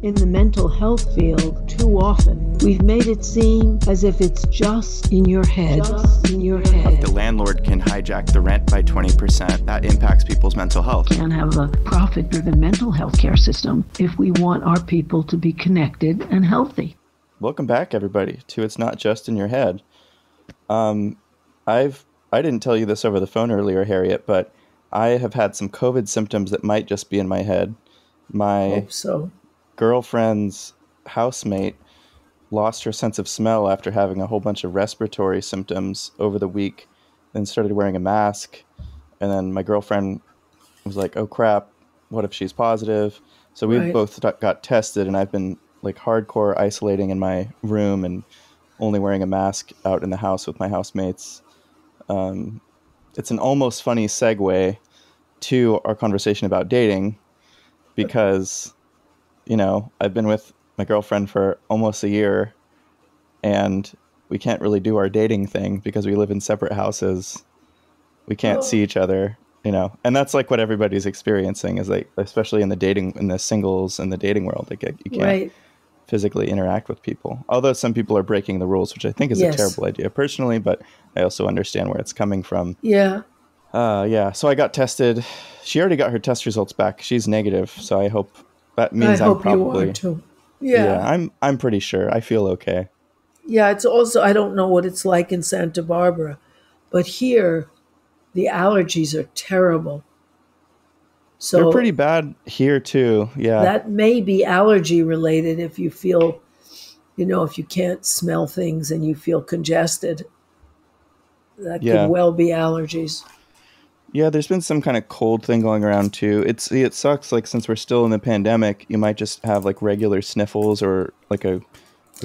In the mental health field, too often, we've made it seem as if it's just in your head. Just in your head. The landlord can hijack the rent by 20%. That impacts people's mental health. We can't have a profit-driven mental health care system if we want our people to be connected and healthy. Welcome back, everybody, to It's Not Just in Your Head. I didn't tell you this over the phone earlier, Harriet, but I have had some COVID symptoms that might just be in my head. My girlfriend's housemate lost her sense of smell after having a whole bunch of respiratory symptoms over the week, then started wearing a mask. And then my girlfriend was like, oh crap, what if she's positive? So we both got tested, and I've been like hardcore isolating in my room and only wearing a mask out in the house with my housemates. It's an almost funny segue to our conversation about dating, because you know, I've been with my girlfriend for almost a year, and we can't really do our dating thing because we live in separate houses. We can't see each other, you know, and that's like what everybody's experiencing, is like, especially in the singles and the dating world, like you can't physically interact with people. Although some people are breaking the rules, which I think is a terrible idea personally, but I also understand where it's coming from. Yeah. So I got tested. She already got her test results back. She's negative. So I hope that means I'm probably, you are too. I'm pretty sure. I feel okay. Yeah, it's also, I don't know what it's like in Santa Barbara, but here the allergies are terrible. So they're pretty bad here too. Yeah. That may be allergy related if you feel, you know, if you can't smell things and you feel congested. That could well be allergies. Yeah, there's been some kind of cold thing going around too. It sucks, like, since we're still in the pandemic, you might just have like regular sniffles or like a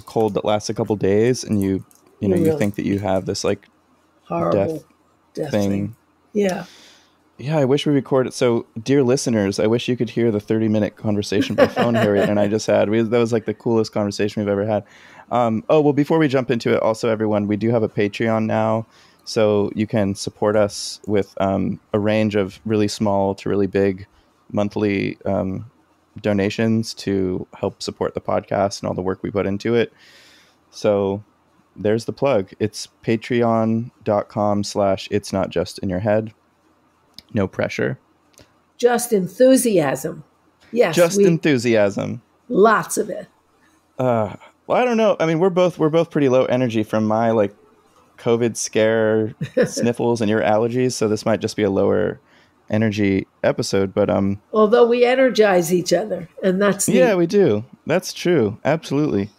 cold that lasts a couple days, and you think that you have this like horrible death thing. Yeah. Yeah, I wish we recorded. So, dear listeners, I wish you could hear the 30-minute conversation by phone Harriet and I just had. That was like the coolest conversation we've ever had. Before we jump into it, also, everyone, we do have a Patreon now. So you can support us with a range of really small to really big monthly donations to help support the podcast and all the work we put into it. So there's the plug. It's patreon.com/it's not just in your head. No pressure. Just enthusiasm. Yes. Just enthusiasm. Lots of it. Well, I don't know. I mean, we're both pretty low energy from my like COVID scare sniffles and your allergies, so this might just be a lower energy episode, but although we energize each other, and that's neat. We do. That's true. Absolutely.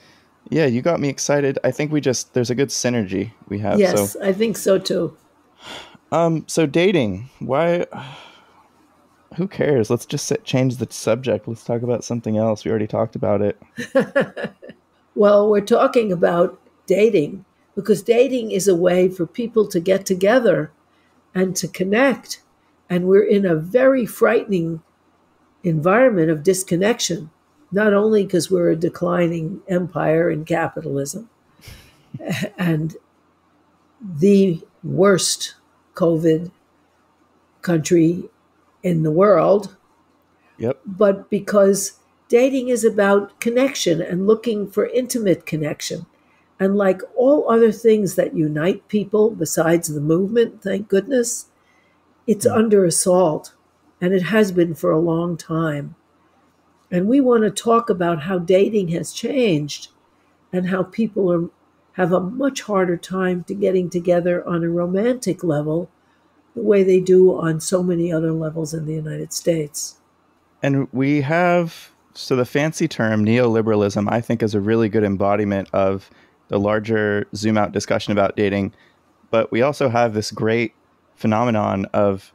Yeah, you got me excited. I think there's a good synergy we have. Yes, I think so too. So dating, why? Who cares? Let's just change the subject. Let's talk about something else. We already talked about it. Well, we're talking about dating because dating is a way for people to get together and to connect. And we're in a very frightening environment of disconnection, not only because we're a declining empire in capitalism and the worst COVID country in the world, but because dating is about connection and looking for intimate connection. And like all other things that unite people besides the movement, thank goodness, it's under assault. And it has been for a long time. And we want to talk about how dating has changed and how people have a much harder time to getting together on a romantic level the way they do on so many other levels in the United States. And we have, so the fancy term neoliberalism, I think, is a really good embodiment of the larger zoom out discussion about dating. But we also have this great phenomenon of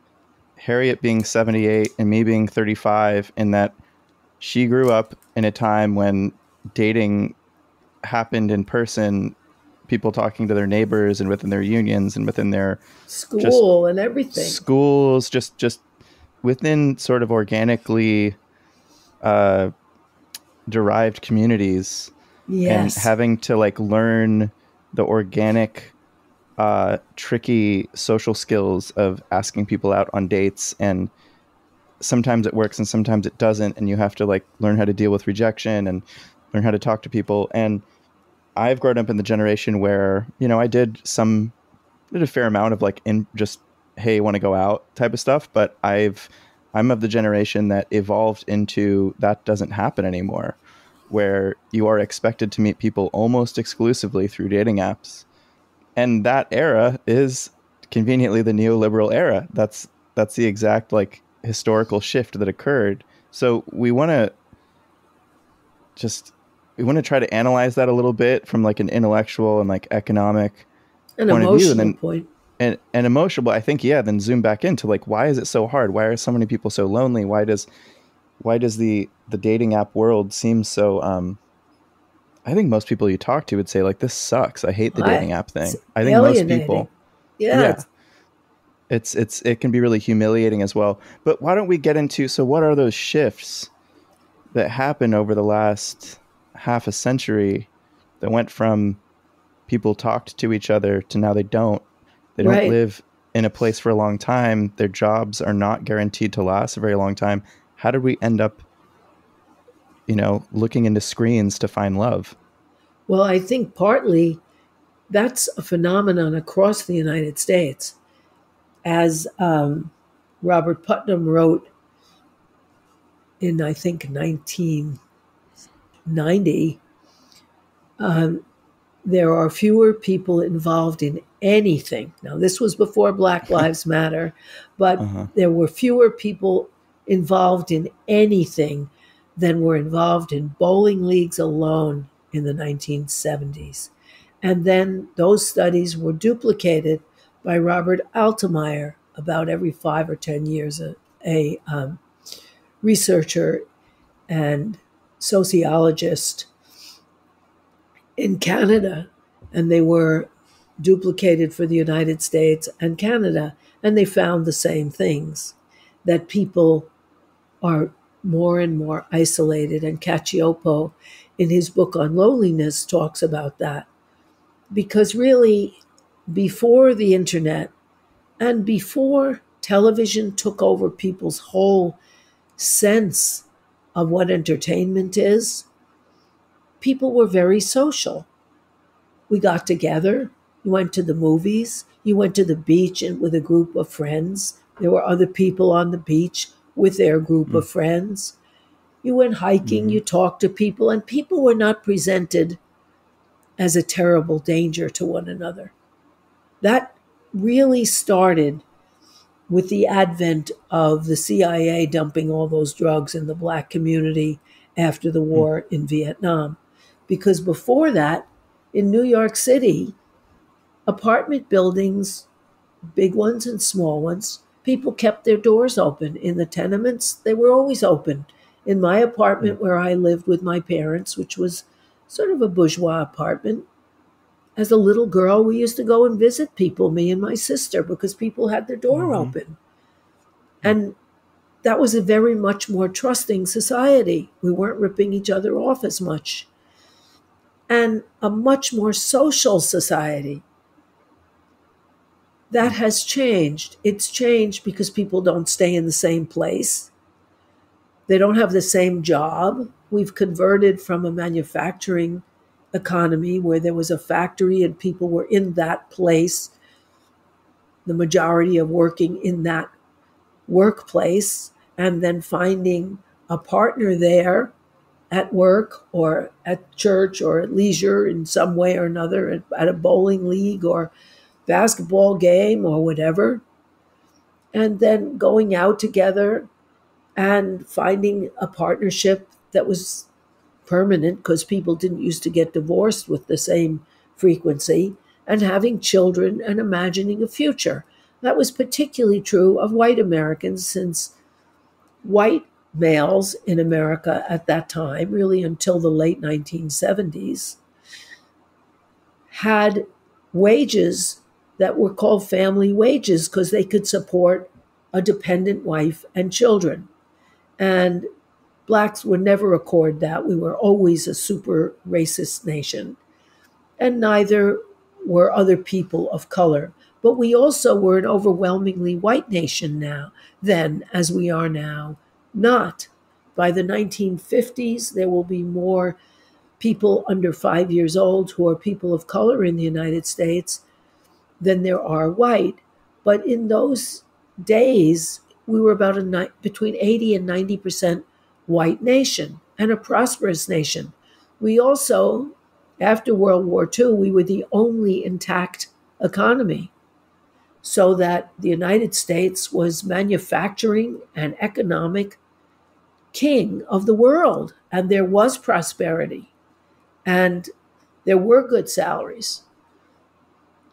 Harriet being 78 and me being 35, in that she grew up in a time when dating happened in person, people talking to their neighbors and within their unions and within their school and everything. Schools, just within sort of organically derived communities. Yes. And having to like learn the organic, tricky social skills of asking people out on dates and sometimes it works and sometimes it doesn't, and you have to like learn how to deal with rejection and learn how to talk to people. And I've grown up in the generation where, you know, I did a fair amount of like in just, hey, want to go out type of stuff, but I'm of the generation that evolved into that doesn't happen anymore, where you are expected to meet people almost exclusively through dating apps. And that era is conveniently the neoliberal era. That's the exact like historical shift that occurred. So we want to try to analyze that a little bit from like an intellectual and like economic point of view, and then point. And emotional, but I think, then zoom back into like, why is it so hard? Why are so many people so lonely? Why does the dating app world seem so, I think most people you talk to would say like, this sucks. I hate the dating app thing. I think most people, it can be really humiliating as well. But why don't we get into, so what are those shifts that happened over the last half a century that went from people talked to each other to now they don't? They don't live in a place for a long time. Their jobs are not guaranteed to last a very long time. How did we end up, looking into screens to find love? Well, I think partly that's a phenomenon across the United States. As Robert Putnam wrote in, I think, 1990, there are fewer people involved in anything. Now, this was before Black Lives Matter, but there were fewer people involved in anything than were involved in bowling leagues alone in the 1970s. And then those studies were duplicated by Robert Altemeyer about every 5 or 10 years, a researcher and sociologist in Canada, and they were duplicated for the United States and Canada, and they found the same things, that people are more and more isolated. And Cacioppo, in his book on loneliness, talks about that. Because really, before the internet and before television took over people's whole sense of what entertainment is, people were very social. We got together, you went to the movies, you went to the beach and with a group of friends. There were other people on the beach with their group of friends. You went hiking, you talked to people, and people were not presented as a terrible danger to one another. That really started with the advent of the CIA dumping all those drugs in the Black community after the war in Vietnam. Because before that, in New York City, apartment buildings, big ones and small ones, people kept their doors open. In the tenements, they were always open. In my apartment where I lived with my parents, which was sort of a bourgeois apartment, as a little girl, we used to go and visit people, me and my sister, because people had their door open. And that was a very much more trusting society. We weren't ripping each other off as much. And a much more social society. That has changed. It's changed because people don't stay in the same place. They don't have the same job. We've converted from a manufacturing economy where there was a factory and people were in that place, the majority of working in that workplace, and then finding a partner there at work or at church or at leisure in some way or another, at a bowling league or basketball game or whatever, and then going out together and finding a partnership that was permanent, because people didn't used to get divorced with the same frequency, and having children and imagining a future. That was particularly true of white Americans, since white males in America at that time, really until the late 1970s, had wages that were called family wages because they could support a dependent wife and children. And Blacks were never accorded that. We were always a super racist nation. And neither were other people of color. But we also were an overwhelmingly white nation then, as we are now, not. By the 1950s, there will be more people under 5 years old who are people of color in the United States than there are white. But in those days, we were about between 80 and 90% white nation and a prosperous nation. We also, after World War II, we were the only intact economy, so that the United States was manufacturing and economic king of the world, and there was prosperity, and there were good salaries.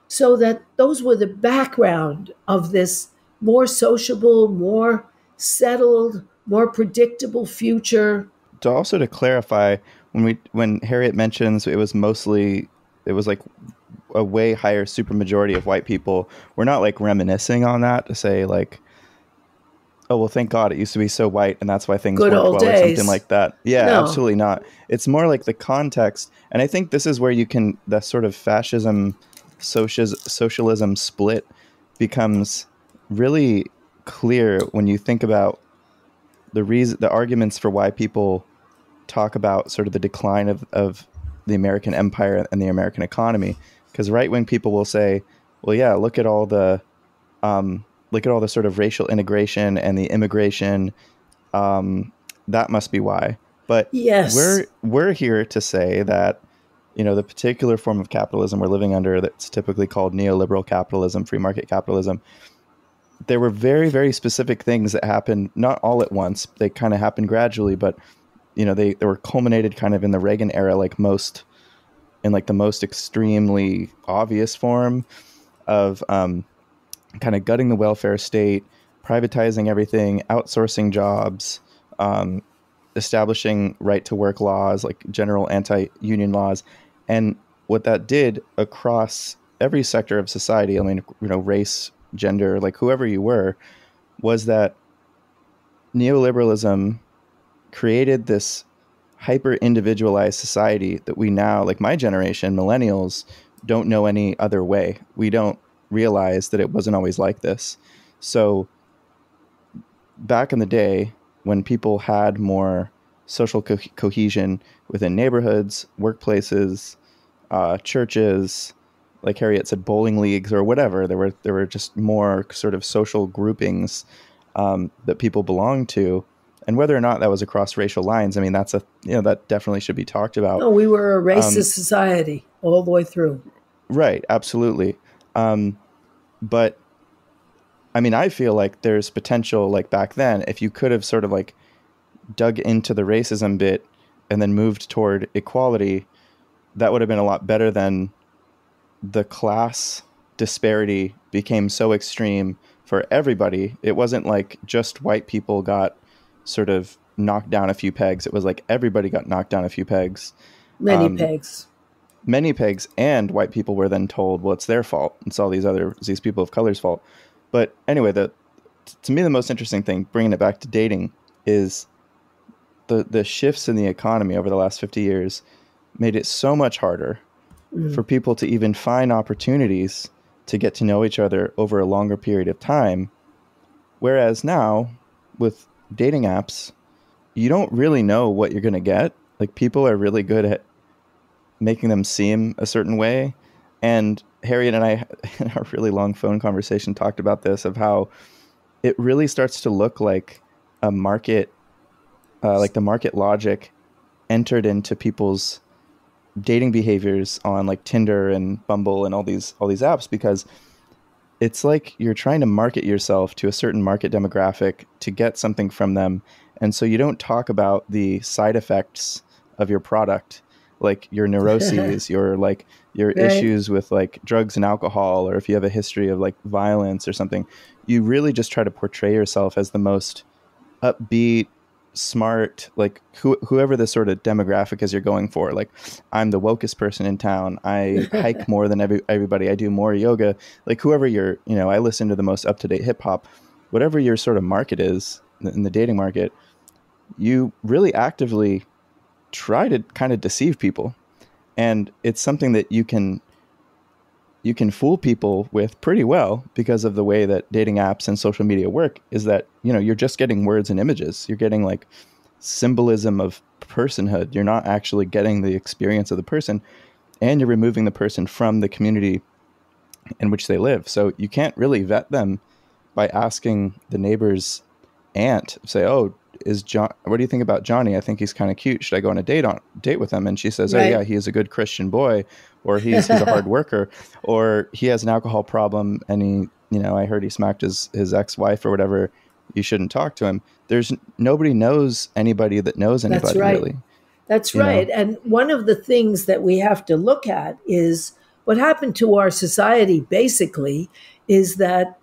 So that those were the background of this more sociable, more settled, more predictable future. To clarify, when Harriet mentions it was like a way higher supermajority of white people, we're not like reminiscing on that to say like, oh, well, thank God it used to be so white and that's why things Good worked old well days. or something like that. Yeah, No. Absolutely not. It's more like the context. And I think this is where the sort of fascism, socialism split becomes really clear when you think about the arguments for why people talk about sort of the decline of the American empire and the American economy. Because right-wing people will say, well, yeah, look at all the sort of racial integration and the immigration. That must be why. But yes, we're here to say that, the particular form of capitalism we're living under that's typically called neoliberal capitalism, free market capitalism, there were very, very specific things that happened, not all at once. They kind of happened gradually, but, they were culminated kind of in the Reagan era, in the most extremely obvious form of kind of gutting the welfare state, privatizing everything, outsourcing jobs, establishing right-to-work laws, like general anti-union laws. And what that did across every sector of society, I mean, race, gender, like whoever you were, was that neoliberalism created this hyper-individualized society that we now, like my generation, millennials, don't know any other way. We don't realize that it wasn't always like this. So back in the day, when people had more social cohesion within neighborhoods, workplaces, churches, like Harriet said, bowling leagues or whatever, there were just more sort of social groupings that people belonged to. And whether or not that was across racial lines, I mean, that definitely should be talked about. No, we were a racist society all the way through. Right, absolutely. But I mean, I feel like there's potential, like back then, if you could have sort of like dug into the racism bit and then moved toward equality, that would have been a lot better than the class disparity became so extreme for everybody. It wasn't like just white people got sort of knocked down a few pegs. It was like everybody got knocked down a few pegs. Many pegs. Many pegs, and white people were then told, well, it's their fault. It's all these people of color's fault. But anyway, to me, the most interesting thing, bringing it back to dating, is the shifts in the economy over the last 50 years made it so much harder for people to even find opportunities to get to know each other over a longer period of time. Whereas now, with dating apps, you don't really know what you're going to get. Like, people are really good at making them seem a certain way. And Harriet and I, in our really long phone conversation, talked about this, of how it really starts to look like a market, like the market logic entered into people's dating behaviors on like Tinder and Bumble and all these apps, because it's like you're trying to market yourself to a certain market demographic to get something from them. And so you don't talk about the side effects of your product, like your neuroses, your right. issues with like drugs and alcohol, or if you have a history of like violence or something. You really just try to portray yourself as the most upbeat, smart, like whoever the sort of demographic is you're going for. Like, I'm the wokest person in town. I hike more than everybody. I do more yoga. Like, whoever you're, I listen to the most up-to-date hip hop. Whatever your sort of market is in the dating market, you really actively try to kind of deceive people. And it's something that you can you can fool people with pretty well because of the way that dating apps and social media work is that, you're just getting words and images. You're getting like symbolism of personhood. You're not actually getting the experience of the person, and you're removing the person from the community in which they live. So you can't really vet them by asking the neighbor's aunt, say, "Oh, what do you think about Johnny? I think he's kind of cute. Should I go on a date with him?" And she says, "Oh yeah, he is a good Christian boy," or he's a hard worker, or he has an alcohol problem and I heard he smacked his ex-wife or whatever. You shouldn't talk to him. Nobody knows anybody that knows anybody. That's right. Really. That's right. And one of the things that we have to look at is what happened to our society basically is that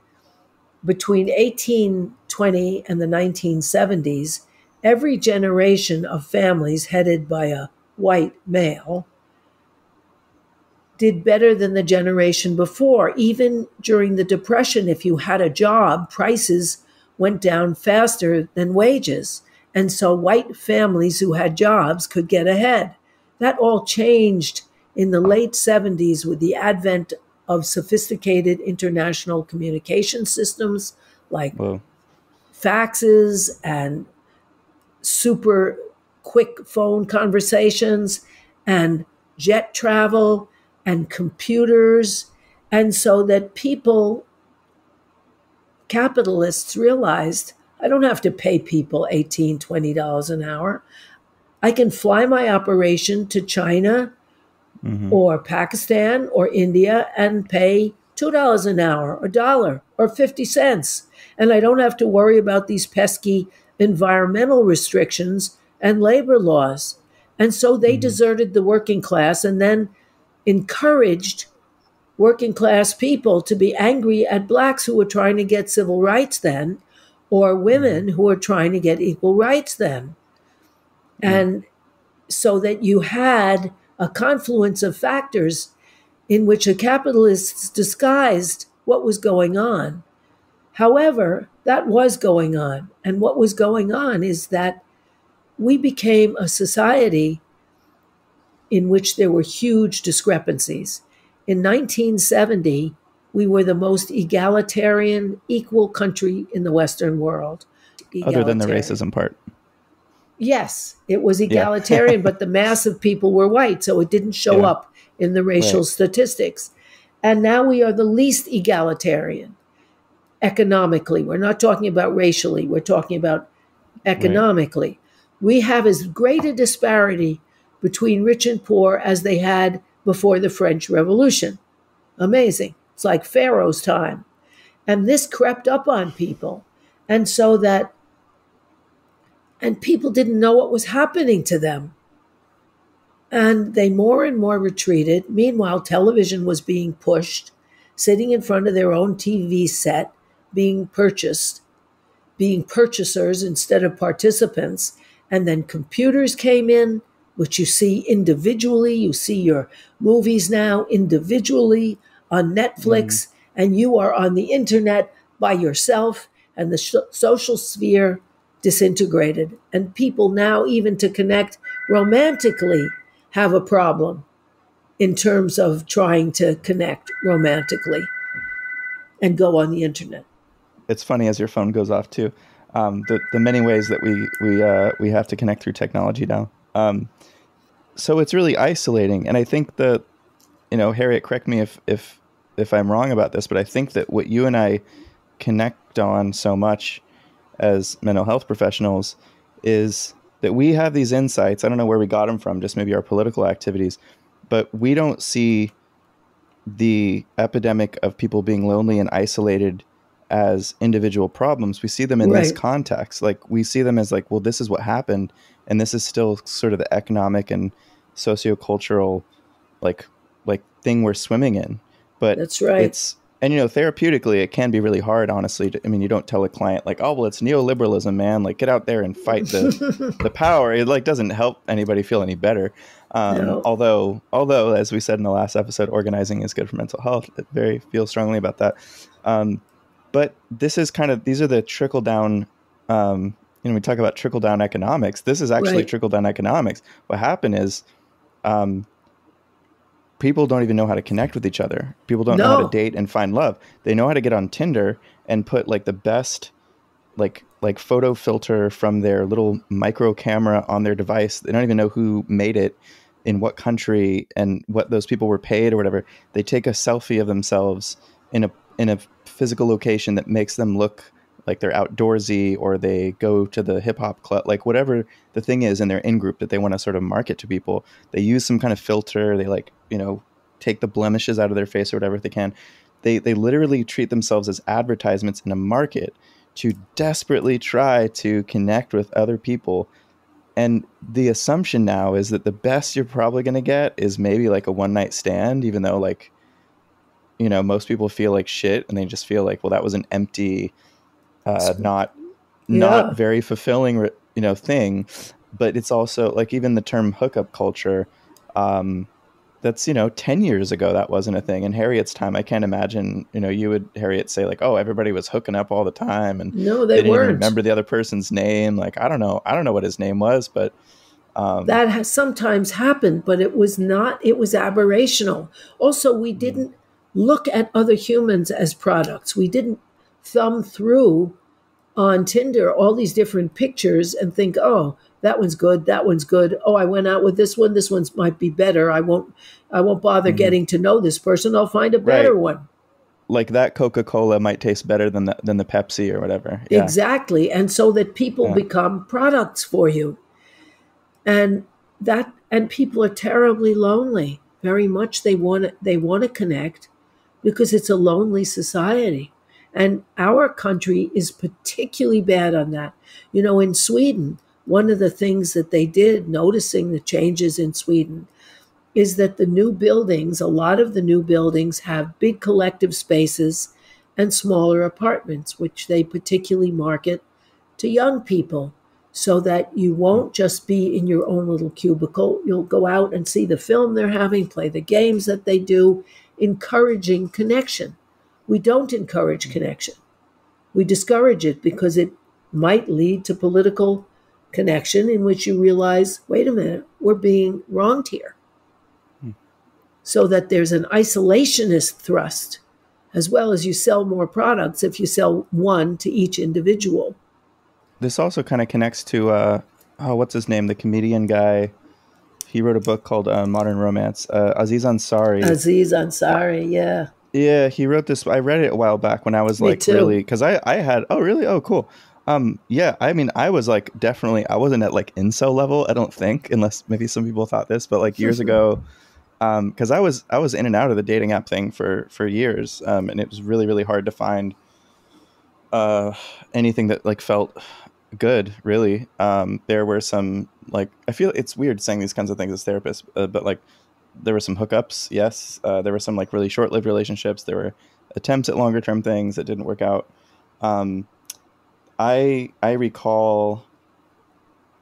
between 1820 and the 1970s, every generation of families headed by a white male did better than the generation before. Even during the Depression, if you had a job, prices went down faster than wages. And so white families who had jobs could get ahead. That all changed in the late 70s with the advent of sophisticated international communication systems like faxes and super quick phone conversations and jet travel and computers. And so that capitalists realized, I don't have to pay people $18, $20 an hour. I can fly my operation to China or Pakistan or India and pay $2 an hour or $1 or 50 cents. And I don't have to worry about these pesky environmental restrictions and labor laws. And so they deserted the working class and then encouraged working class people to be angry at blacks who were trying to get civil rights then, or women who were trying to get equal rights then. And so that you had a confluence of factors in which the capitalists disguised what was going on. However, that was going on. And what was going on is that we became a society in which there were huge discrepancies. In 1970, we were the most egalitarian, equal country in the Western world. Other than the racism part. Yes, it was egalitarian, but the mass of people were white, so it didn't show up in the racial statistics. And now we are the least egalitarian economically. We're not talking about racially, we're talking about economically. Right. We have as great a disparity between rich and poor as they had before the French Revolution. Amazing. It's like Pharaoh's time. And this crept up on people. And people didn't know what was happening to them. And they more and more retreated. Meanwhile, television was being pushed, sitting in front of their own TV set, being purchasers instead of participants. And then computers came in, which you see individually. You see your movies now individually on Netflix, and you are on the internet by yourself, and the social sphere disintegrated. And people now, even to connect romantically, have a problem in terms of trying to connect romantically and go on the internet. It's funny as your phone goes off too. The many ways that we have to connect through technology now. So it's really isolating. And I think that, Harriet, correct me if I'm wrong about this, but I think that what you and I connect on so much as mental health professionals is that we have these insights. I don't know where we got them from, just maybe our political activities, but we don't see the epidemic of people being lonely and isolated as individual problems. We see them in this context. Like we see them as like, well, this is what happened. And this is still sort of the economic and sociocultural like thing we're swimming in. But that's right. And therapeutically, it can be really hard, honestly. You don't tell a client like, oh, well, it's neoliberalism, man. Like, get out there and fight the power. It doesn't help anybody feel any better. No. Although, as we said in the last episode, organizing is good for mental health. I feel strongly about that. But these are the trickle down. We talk about trickle down economics. This is actually trickle down economics. What happened is, people don't even know how to connect with each other. People don't know how to date and find love. They know how to get on Tinder and put like the best like photo filter from their little micro camera on their device. They don't even know who made it, in what country, and what those people were paid or whatever. They take a selfie of themselves in a physical location that makes them look like they're outdoorsy, or they go to the hip hop club, like whatever the thing is in their in group that they want to sort of market to people. They use some kind of filter. They like, take the blemishes out of their face or whatever if they can. They literally treat themselves as advertisements in a market to desperately try to connect with other people. And the assumption now is that the best you're probably going to get is maybe like a one night stand, even though like, most people feel like shit and they just feel like, well, that was an empty, not very fulfilling, thing. But it's also like, even the term hookup culture, that's, 10 years ago, that wasn't a thing. In Harriet's time, I can't imagine, you would, Harriet, say like, oh, everybody was hooking up all the time. And no, they didn't weren't. even remember the other person's name. Like, I don't know what his name was, but that has sometimes happened, but it was aberrational. Also, we didn't look at other humans as products. We didn't thumb through on Tinder all these different pictures and think, oh, that one's good, that one's good. Oh, I went out with this one. This one's might be better. I won't bother getting to know this person. I'll find a better one. Like that Coca-Cola might taste better than the Pepsi or whatever. Yeah. Exactly. And so that people become products for you. And people are terribly lonely. Very much they want to connect because it's a lonely society. And our country is particularly bad on that. In Sweden, one of the things that they did, noticing the changes in Sweden, is that a lot of the new buildings have big collective spaces and smaller apartments, which they particularly market to young people, so that you won't just be in your own little cubicle. You'll go out and see the film they're having, play the games that they do, encouraging connection. We don't encourage connection. We discourage it because it might lead to political connection in which you realize, wait a minute, we're being wronged here. So that there's an isolationist thrust, as well as you sell more products if you sell one to each individual. This also kind of connects to, what's his name? The comedian guy. He wrote a book called Modern Romance. Aziz Ansari. Aziz Ansari, yeah. Yeah, he wrote this. I read it a while back when I was like really, because I had, oh really? Oh, cool. Yeah, I mean, I was like, definitely, I wasn't at like incel level, I don't think, unless maybe some people thought this, but like years ago, because I was in and out of the dating app thing for years, and it was really, really hard to find anything that like felt good, really. There were some, like, I feel it's weird saying these kinds of things as therapists, but like there were some hookups, yes. There were some like really short-lived relationships. There were attempts at longer-term things that didn't work out. I recall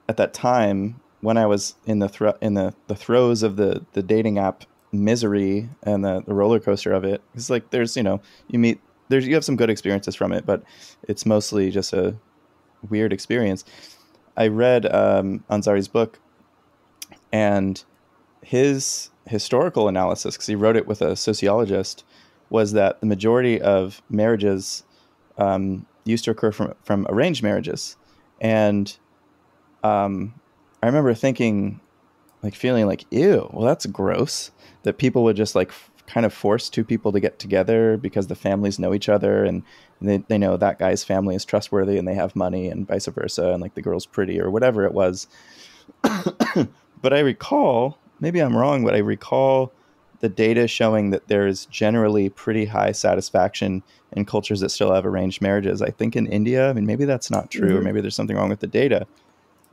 at that time when I was in the throes of the dating app misery and the roller coaster of it. It's like there's, you have some good experiences from it, but it's mostly just a weird experience. I read Ansari's book, and his historical analysis, because he wrote it with a sociologist, was that the majority of marriages used to occur from arranged marriages. And I remember thinking, like, feeling like, ew, well, that's gross, that people would just like kind of force two people to get together because the families know each other, and they know that guy's family is trustworthy and they have money, and vice versa, and like the girl's pretty or whatever it was. But I recall, maybe I'm wrong, but I recall the data showing that there is generally pretty high satisfaction in cultures that still have arranged marriages. I think in India, I mean, maybe that's not true, or maybe there's something wrong with the data.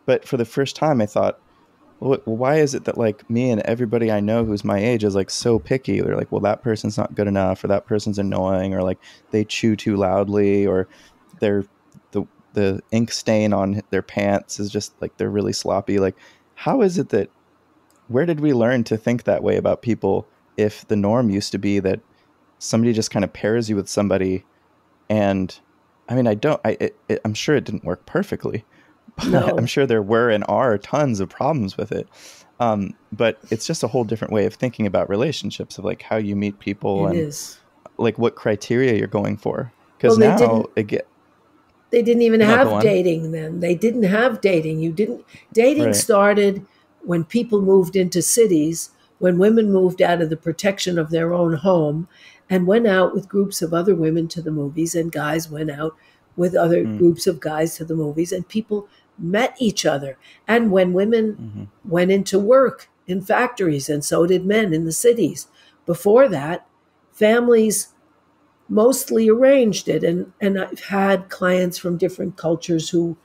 But for the first time, I thought, well, why is it that like me and everybody I know who's my age is like so picky? They're like, well, that person's not good enough, or that person's annoying, or like they chew too loudly, or the ink stain on their pants is just like they're really sloppy. Like, how is it that, where did we learn to think that way about people if the norm used to be that somebody just kind of pairs you with somebody? And I mean, I'm sure it didn't work perfectly, but no. I'm sure there were and are tons of problems with it. But it's just a whole different way of thinking about relationships, of like how you meet people It and is. like what criteria you're going for. Well, Because now they didn't even no, go have on. dating then. They didn't have dating. Dating Right. started when people moved into cities, when women moved out of the protection of their own home and went out with groups of other women to the movies, and guys went out with other Mm. groups of guys to the movies, and people met each other. And when women Mm-hmm. went into work in factories, and so did men in the cities. Before that, families mostly arranged it. And I've had clients from different cultures who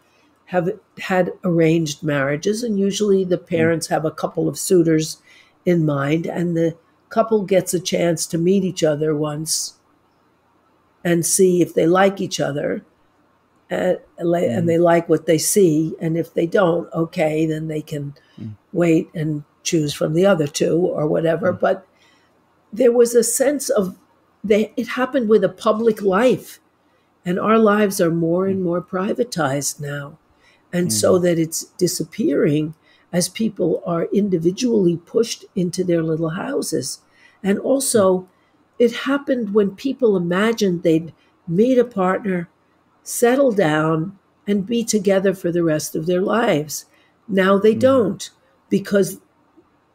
have had arranged marriages, and usually the Mm. parents have a couple of suitors in mind, and the couple gets a chance to meet each other once and see if they like each other, and Mm. they like what they see. And if they don't, okay, then they can Mm. wait and choose from the other two or whatever. Mm. But there was a sense of it happened with a public life, and our lives are more and more privatized now. And so Mm. that it's disappearing as people are individually pushed into their little houses. And Mm. also, it happened when people imagined they'd meet a partner, settle down, and be together for the rest of their lives. Now they Mm. don't, because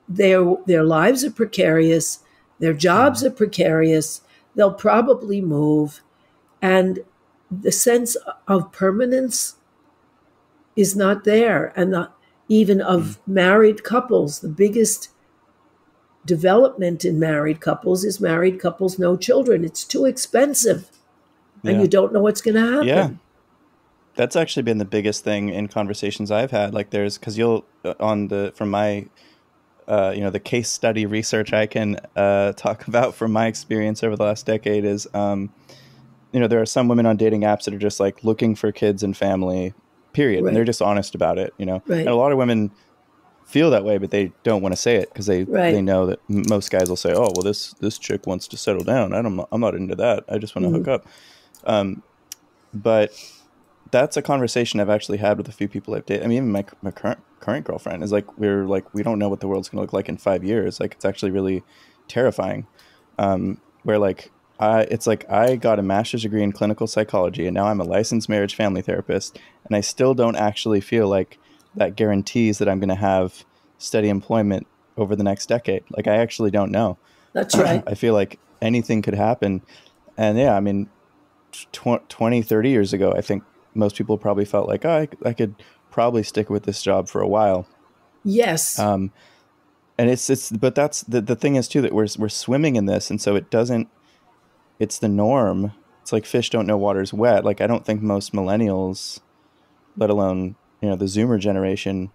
their lives are precarious, their jobs Mm. are precarious, they'll probably move, and the sense of permanence is not there. And not even Mm. of married couples, the biggest development in married couples is married couples no children. It's too expensive, and Yeah. you don't know what's going to Yeah. happen. That's actually been the biggest thing in conversations I've had. Like there's, because you'll from my the case study research I can talk about from my experience over the last decade is there are some women on dating apps that are just like looking for kids and family, period, and they're Right, just honest about it. And a right, lot of women feel that way, but they don't want to say it because they right. know that most guys will say, oh well, this chick wants to settle down, I'm not into that, I just want to hook Mm. up. But that's a conversation I've actually had with a few people I've dated. I mean, even my current girlfriend is like, we don't know what the world's going to look like in 5 years. Like, it's actually really terrifying. Where like it's like I got a master's degree in clinical psychology, and now I'm a licensed marriage family therapist, and I still don't actually feel like that guarantees that I'm going to have steady employment over the next decade. Like, I actually don't know. That's right. I feel like anything could happen. And yeah, I mean, 20, 30 years ago, I think most people probably felt like, oh, I could probably stick with this job for a while. Yes, And but that's the thing is too, that we're swimming in this. And so it's the norm. It's like fish don't know water's wet. Like, I don't think most millennials, let alone, the Zoomer generation,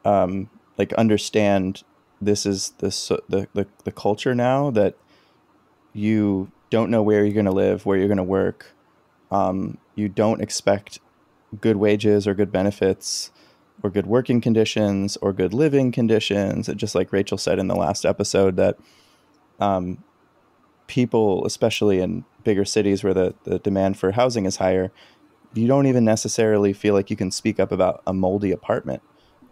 like understand this is the culture now, that you don't know where you're going to live, where you're going to work. You don't expect good wages or good benefits or good working conditions or good living conditions. And just like Rachel said in the last episode, that people, especially in bigger cities where the demand for housing is higher, you don't even necessarily feel like you can speak up about a moldy apartment,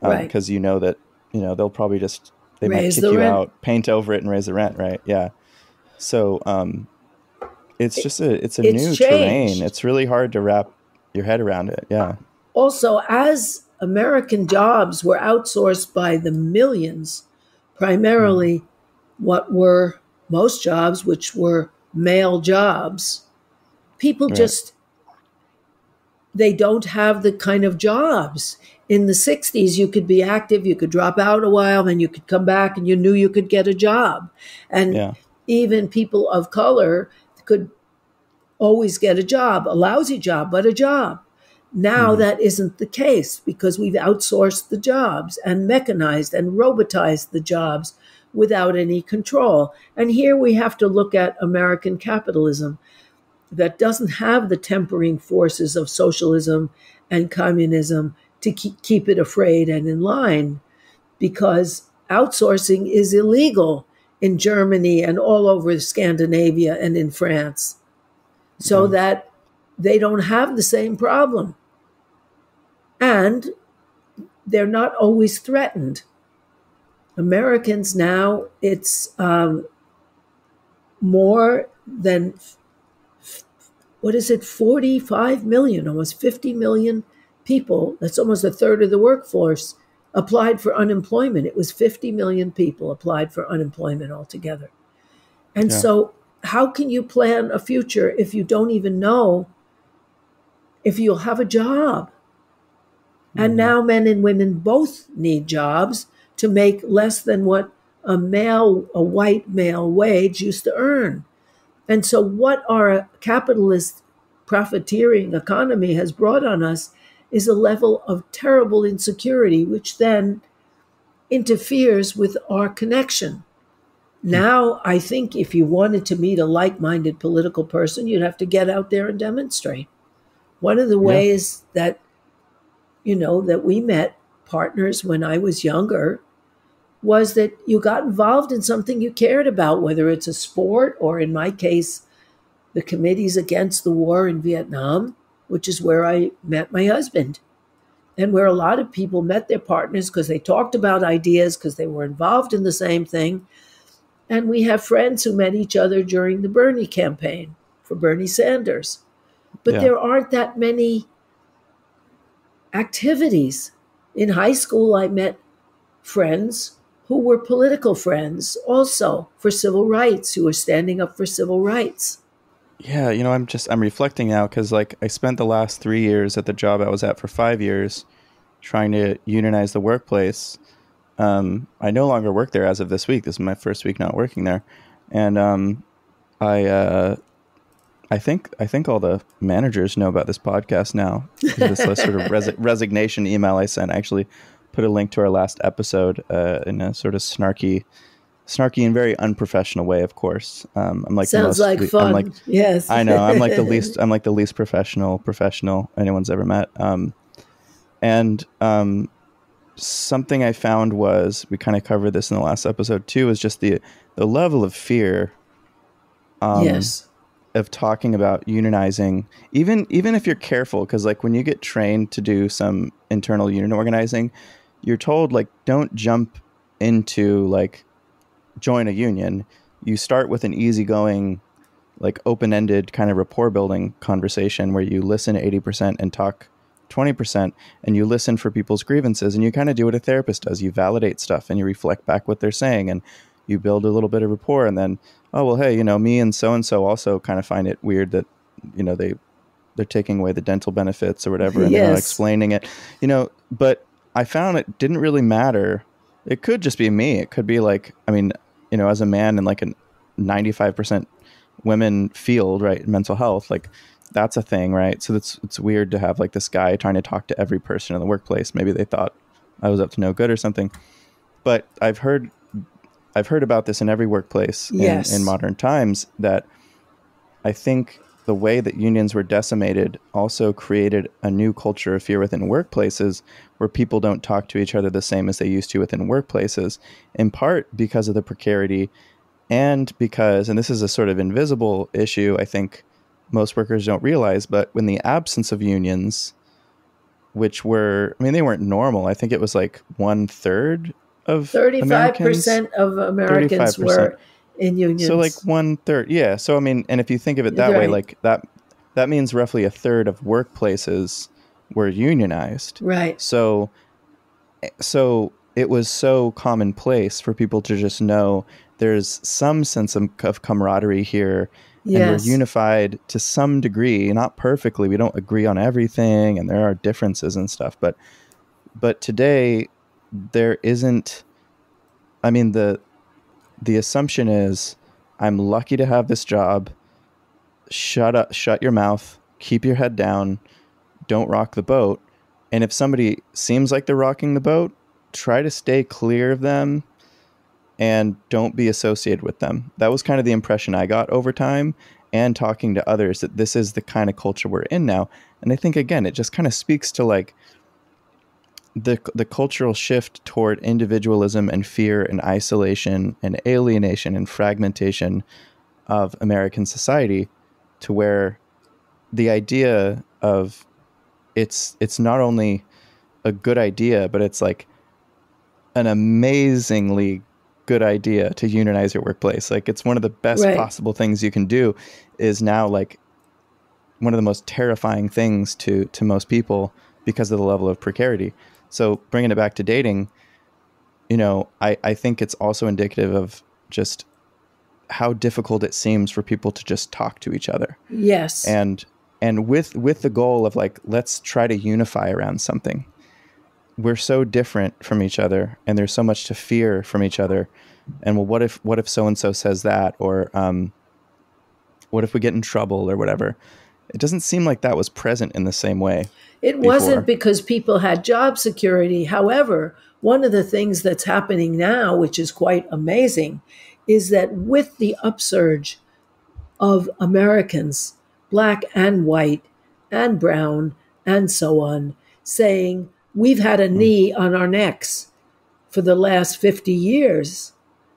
right. because that they'll probably they might Raise kick the you rent. out, paint over it, and raise the rent, right? Yeah. So it's It- just it's a it's new terrain. changed. It's really hard to wrap your head around it. Yeah. Also, as American jobs were outsourced by the millions, Mm. primarily what were most jobs, which were male jobs, people Right. just, they don't have the kind of jobs. In the 60s, you could be active, you could drop out a while, then you could come back and you knew you could get a job. And Yeah. even people of color could always get a job, a lousy job, but a job. Now Hmm. that isn't the case, because we've outsourced the jobs and mechanized and robotized the jobs without any control. And here we have to look at American capitalism that doesn't have the tempering forces of socialism and communism to keep it afraid and in line, because outsourcing is illegal in Germany and all over Scandinavia and in France, so Yeah. that they don't have the same problem. And they're not always threatened. Americans now, it's more than, what is it, 45 million, almost 50 million people. That's almost a third of the workforce applied for unemployment. It was 50 million people applied for unemployment altogether. And so how can you plan a future if you don't even know if you'll have a job? And now men and women both need jobs to make less than what a white male wage used to earn. And so what our capitalist profiteering economy has brought on us is a level of terrible insecurity, which then interferes with our connection. Now, I think if you wanted to meet a like-minded political person, you'd have to get out there and demonstrate. One of the ways that, that we met partners when I was younger was that you got involved in something you cared about, whether it's a sport or, in my case, the committees against the war in Vietnam, which is where I met my husband, and where a lot of people met their partners because they talked about ideas, because they were involved in the same thing. And we have friends who met each other during the Bernie campaign for Bernie Sanders. But there aren't that many activities. In high school, I met friends who were political friends also for civil rights, who were standing up for civil rights. Yeah, I'm reflecting now because I spent the last 3 years at the job I was at for 5 years trying to unionize the workplace. I no longer work there as of this week. This is my first week not working there. And I think all the managers know about this podcast now. This sort of resignation email I sent, I actually put a link to our last episode in a sort of snarky and very unprofessional way, of course. I'm like sounds like fun. Yes, I know. I'm like the least professional anyone's ever met. Something I found was, we kind of covered this in the last episode too, is just the level of fear. Of talking about unionizing, even if you're careful, because when you get trained to do some internal union organizing, you're told don't jump into join a union. You start with an easygoing, open-ended kind of rapport building conversation where you listen 80% and talk 20%, and you listen for people's grievances, and you kind of do what a therapist does. You validate stuff and you reflect back what they're saying, and you build a little bit of rapport, and then, oh, well, hey, me and so also kind of find it weird that, they're taking away the dental benefits or whatever, and they're not explaining it, but I found it didn't really matter. It could just be me. It could be as a man in a 95% women field, right? Mental health, that's a thing, right? So it's weird to have this guy trying to talk to every person in the workplace. Maybe they thought I was up to no good or something, but I've heard about this in every workplace in modern times, that I think the way that unions were decimated also created a new culture of fear within workplaces, where people don't talk to each other the same as they used to within workplaces, in part because of the precarity, and because, and this is a sort of invisible issue, I think most workers don't realize, but when the absence of unions, which were, they weren't normal. I think it was 1/3 of 35% of Americans 35%. were in unions. So 1/3. Yeah. So, and if you think of it that way, that means roughly 1/3 of workplaces were unionized. Right. So it was so commonplace for people to just know there's some sense of camaraderie here. And we're unified to some degree, not perfectly. We don't agree on everything, and there are differences and stuff. But today, there isn't. The assumption is, I'm lucky to have this job. Shut up, shut your mouth, keep your head down, don't rock the boat. And if somebody seems like they're rocking the boat, try to stay clear of them and don't be associated with them. That was kind of the impression I got over time, and talking to others, that this is the kind of culture we're in now. And I think, again, it just kind of speaks to the cultural shift toward individualism and fear and isolation and alienation and fragmentation of American society, to where the idea of it's not only a good idea, but it's an amazingly good idea to unionize your workplace. Like, it's one of the best possible things you can do, is now like one of the most terrifying things to most people because of the level of precarity. So bringing it back to dating, you know, I think it's also indicative of just how difficult it seems for people to just talk to each other. Yes. And with the goal of like, let's try to unify around something. We're so different from each other, and there's so much to fear from each other. And well, what if so-and-so says that, or what if we get in trouble or whatever? It doesn't seem like that was present in the same way. It wasn't, because people had job security. However, one of the things that's happening now, which is quite amazing, is that with the upsurge of Americans, black and white and brown and so on, saying, we've had a knee on our necks for the last 50 years,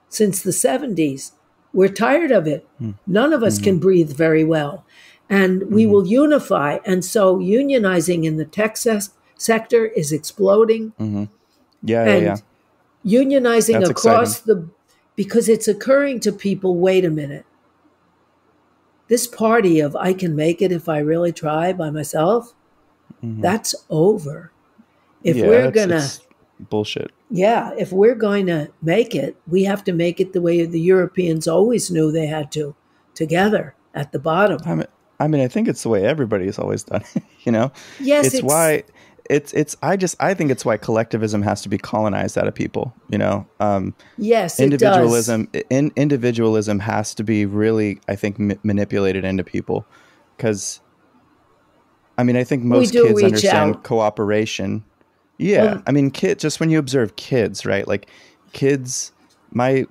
since the 70s. We're tired of it. None of us can breathe very well. And we will unify. And so unionizing in the tech sector is exploding. Yeah. Unionizing That's across exciting. because it's occurring to people, wait a minute. This party of I can make it if I really try by myself, that's over. If we're going to... bullshit. Yeah, if we're going to make it, we have to make it the way the Europeans always knew they had to, together at the bottom. I mean, I think it's the way everybody's always done it, you know? Yes, it's why I think it's why collectivism has to be colonized out of people, you know? Yes, individualism, it does. Individualism has to be really, I think, manipulated into people, because I mean, I think most kids understand cooperation. Yeah. Well, I mean, just when you observe kids, right? Like kids, my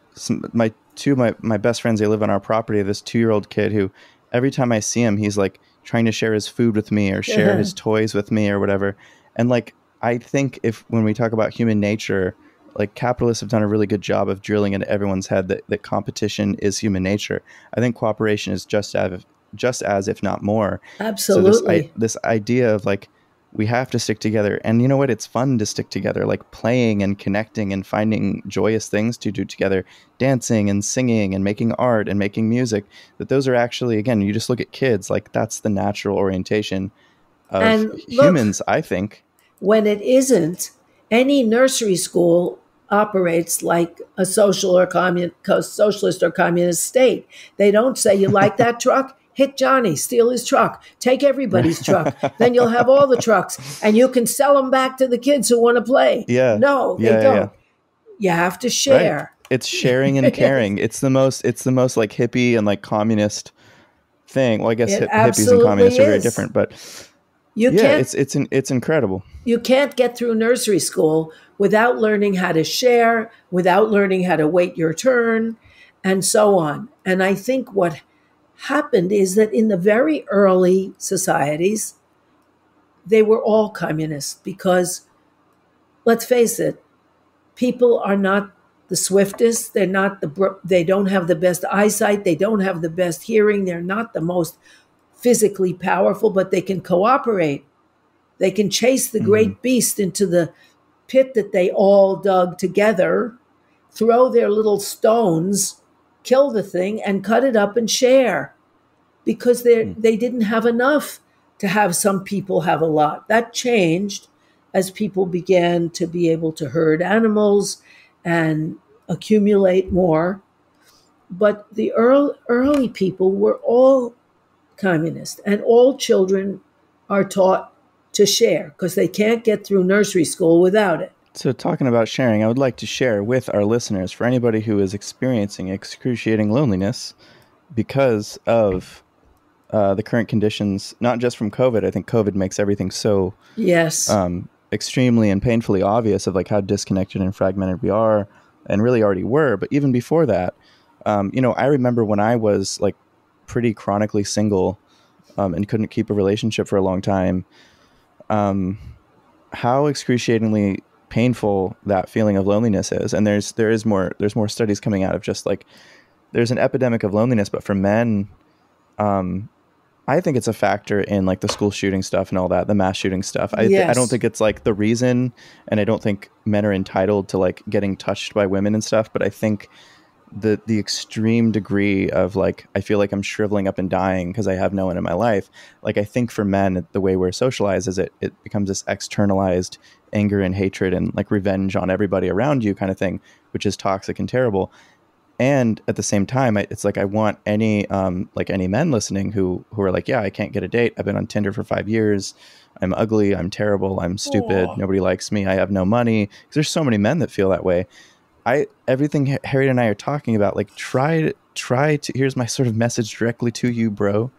best friends, they live on our property. This 2-year-old kid who every time I see him, he's like trying to share his food with me or share his toys with me or whatever. And like, I think when we talk about human nature, like capitalists have done a really good job of drilling into everyone's head that competition is human nature. I think cooperation is just as, if not more. Absolutely. So this idea of like, we have to stick together. And you know what? It's fun to stick together, like playing and connecting and finding joyous things to do together, dancing and singing and making art and making music. That those are actually, again, you just look at kids, like that's the natural orientation of humans, I think. When it isn't, any nursery school operates like a socialist or communist state. They don't say, you like that truck? Hit Johnny, steal his truck, take everybody's truck. Then you'll have all the trucks and you can sell them back to the kids who want to play. Yeah. No, they don't. Yeah. You have to share. Right. It's sharing and caring. It's the most like hippie and like communist thing. Well, I guess hippies and communists are very different, but it's incredible. You can't get through nursery school without learning how to share, without learning how to wait your turn, and so on. And I think what happened is that in the very early societies, they were all communist because, let's face it, people are not the swiftest. They don't have the best eyesight. They don't have the best hearing. They're not the most physically powerful, but they can cooperate. They can chase the great beast into the pit that they all dug together, throw their little stones, kill the thing and cut it up and share, because they didn't have enough to have some people have a lot. That changed as people began to be able to herd animals and accumulate more. But the early people were all communist, and all children are taught to share because they can't get through nursery school without it. So talking about sharing, I would like to share with our listeners, for anybody who is experiencing excruciating loneliness because of the current conditions, not just from COVID. I think COVID makes everything so extremely and painfully obvious of like how disconnected and fragmented we are, and really already were. But even before that, I remember when I was like pretty chronically single and couldn't keep a relationship for a long time, how excruciatingly painful that feeling of loneliness is. And there's more studies coming out of just like there's an epidemic of loneliness, but for men, I think it's a factor in like the school shooting stuff and all that, the mass shooting stuff. I don't think it's like the reason, and I don't think men are entitled to like getting touched by women and stuff. But I think the extreme degree of like, I feel like I'm shriveling up and dying because I have no one in my life. Like, I think for men, the way we're socialized is it becomes this externalized anger and hatred and like revenge on everybody around you kind of thing, which is toxic and terrible. And at the same time, it's like I want any men listening who are like, yeah, I can't get a date. I've been on Tinder for 5 years. I'm ugly. I'm terrible. I'm stupid. Aww. Nobody likes me. I have no money. Because there's so many men that feel that way. Everything Harriet and I are talking about, like try to. Here's my sort of message directly to you, bro,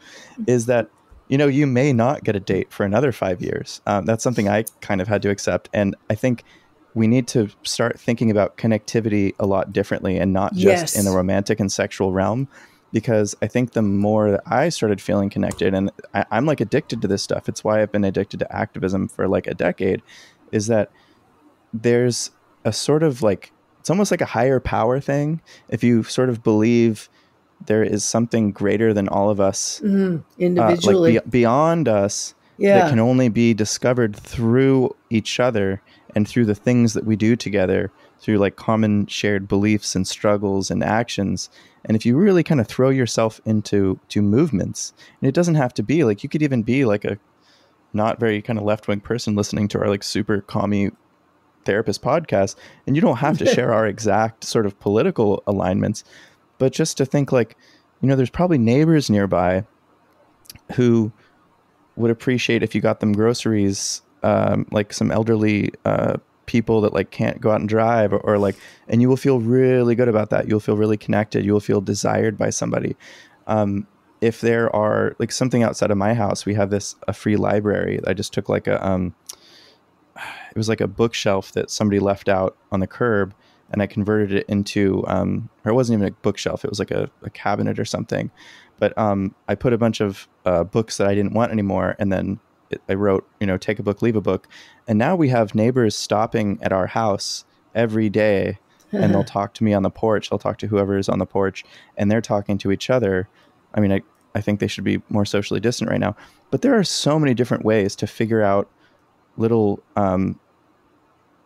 is that you may not get a date for another 5 years. That's something I kind of had to accept, and I think we need to start thinking about connectivity a lot differently and not just in the romantic and sexual realm, because I think the more that I started feeling connected, and I'm like addicted to this stuff. It's why I've been addicted to activism for like a decade, is that there's a sort of like, it's almost like a higher power thing. If you sort of believe there is something greater than all of us, individually, like beyond us, that can only be discovered through each other and through the things that we do together, through like common shared beliefs and struggles and actions. And if you really kind of throw yourself into movements, and it doesn't have to be like, you could even be like a not very kind of left-wing person listening to our like super commie therapist podcast, and you don't have to share our exact sort of political alignments, but just to think like, there's probably neighbors nearby who would appreciate if you got them groceries, like some elderly people that like can't go out and drive, or like, and you will feel really good about that. You'll feel really connected. You will feel desired by somebody. If there are like something outside of my house, we have a free library. I just took like it was like a bookshelf that somebody left out on the curb, and I converted it into, or it wasn't even a bookshelf. It was like a cabinet or something. But I put a bunch of books that I didn't want anymore, and then I wrote, take a book, leave a book. And now we have neighbors stopping at our house every day, and they'll talk to me on the porch. They'll talk to whoever is on the porch, and they're talking to each other. I mean, I think they should be more socially distant right now. But there are so many different ways to figure out little,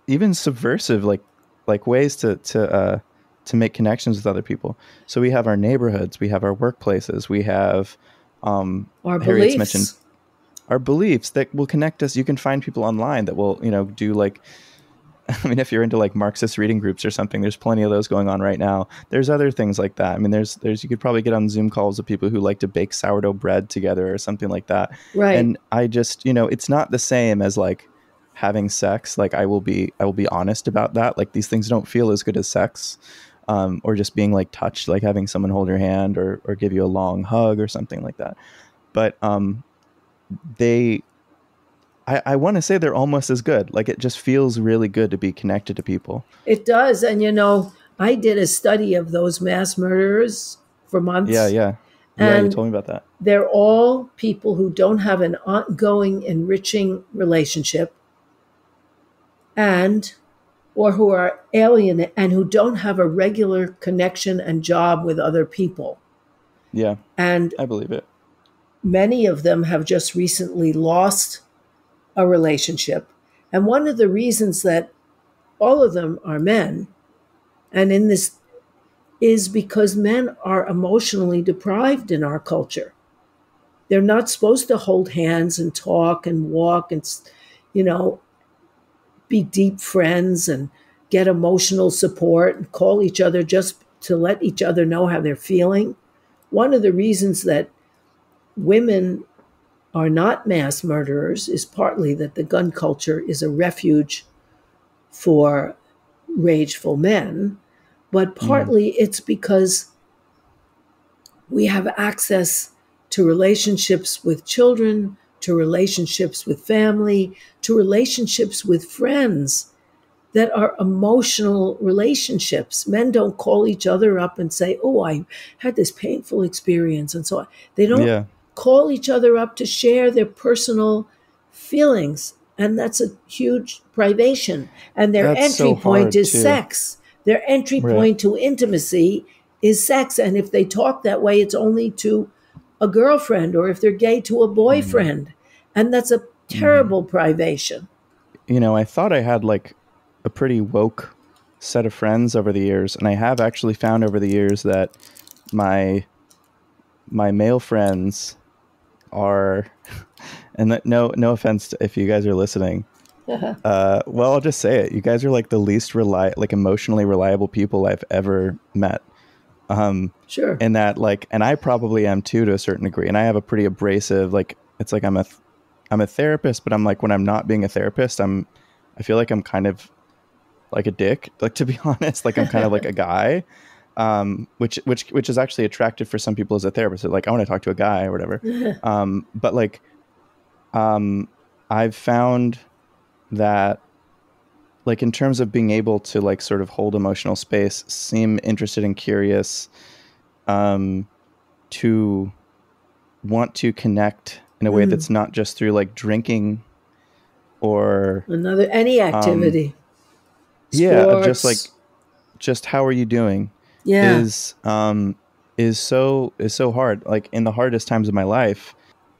even subversive, like ways to make connections with other people. So we have our neighborhoods, we have our workplaces, we have our Harriet's beliefs. Mentioned our beliefs that will connect us. You can find people online that will, do like, I mean, if you're into like Marxist reading groups or something, there's plenty of those going on right now. There's other things like that. I mean, there's you could probably get on Zoom calls with people who like to bake sourdough bread together or something like that. Right. And I just, it's not the same as like having sex. Like I will be honest about that. Like these things don't feel as good as sex, or just being like touched, like having someone hold your hand or give you a long hug or something like that. But I want to say they're almost as good. Like it just feels really good to be connected to people. It does. And, I did a study of those mass murderers for months. Yeah. And you told me about that. They're all people who don't have an ongoing, enriching relationship or who are alien and who don't have a regular connection and job with other people. Yeah. And I believe it. Many of them have just recently lost a relationship. And one of the reasons that all of them are men, and in this, is because men are emotionally deprived in our culture. They're not supposed to hold hands and talk and walk and, be deep friends and get emotional support and call each other just to let each other know how they're feeling. One of the reasons that women are not mass murderers is partly that the gun culture is a refuge for rageful men, but partly it's because we have access to relationships with children, to relationships with family, to relationships with friends that are emotional relationships. Men don't call each other up and say, oh, I had this painful experience and so on. They don't call each other up to share their personal feelings. And that's a huge privation. And their entry point is sex. Their entry point to intimacy is sex. And if they talk that way, it's only to a girlfriend or if they're gay to a boyfriend. And that's a terrible privation. You know, I thought I had like a pretty woke set of friends over the years, and I have actually found over the years that my male friends are, and that, no offense to, if you guys are listening, well, I'll just say it. You guys are like the least emotionally reliable people I've ever met. Sure. And that like, and I probably am too, to a certain degree. And I have a pretty abrasive, like, it's like I'm a therapist, but I'm like, when I'm not being a therapist, I feel like I'm kind of like a dick, like, to be honest, like I'm kind of like a guy, which is actually attractive for some people as a therapist. They're like, I want to talk to a guy or whatever. But like, I've found that like in terms of being able to like sort of hold emotional space, seem interested and curious, to want to connect in a way that's not just through like drinking or any activity. Just how are you doing? Is so hard. Like in the hardest times of my life.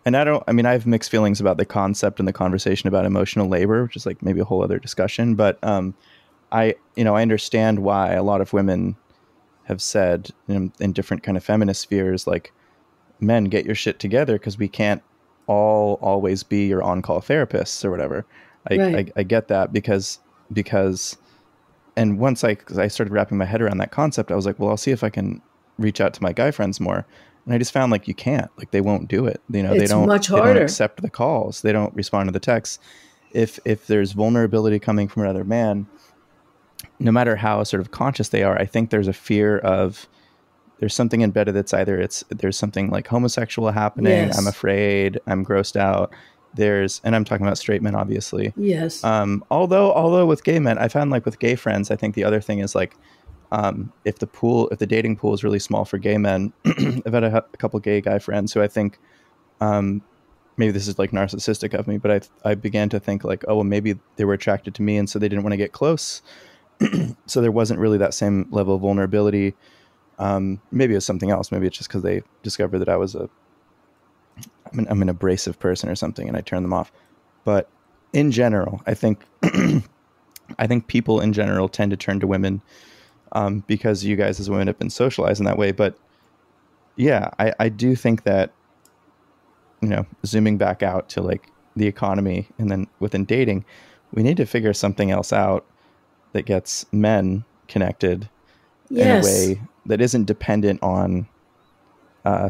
And I have mixed feelings about the concept and the conversation about emotional labor, which is like maybe a whole other discussion. But I understand why a lot of women have said in different kind of feminist spheres, like, men, get your shit together, because we can't all always be your on-call therapists or whatever. I get that because and once I started wrapping my head around that concept, I was like, well, I'll see if I can reach out to my guy friends more. And I just found like you can't, like they won't do it. You know, it's much harder. They don't accept the calls. They don't respond to the texts. If there's vulnerability coming from another man, no matter how sort of conscious they are, I think there's a fear of there's something embedded that's either there's something like homosexual happening. Yes. I'm afraid. I'm grossed out. And I'm talking about straight men, obviously. Yes. Although with gay men, I found like with gay friends, I think the other thing is like, if the dating pool is really small for gay men, I've had a couple gay guy friends who I think, maybe this is like narcissistic of me, but I began to think like, oh, well, maybe they were attracted to me and so they didn't want to get close. So there wasn't really that same level of vulnerability. Maybe it was something else. Maybe it's just because they discovered that I'm an abrasive person or something, and I turned them off. But in general, I think people in general tend to turn to women, because you guys as women have been socialized in that way. But yeah, I do think that, zooming back out to like the economy and then within dating, we need to figure something else out that gets men connected in a way that isn't dependent on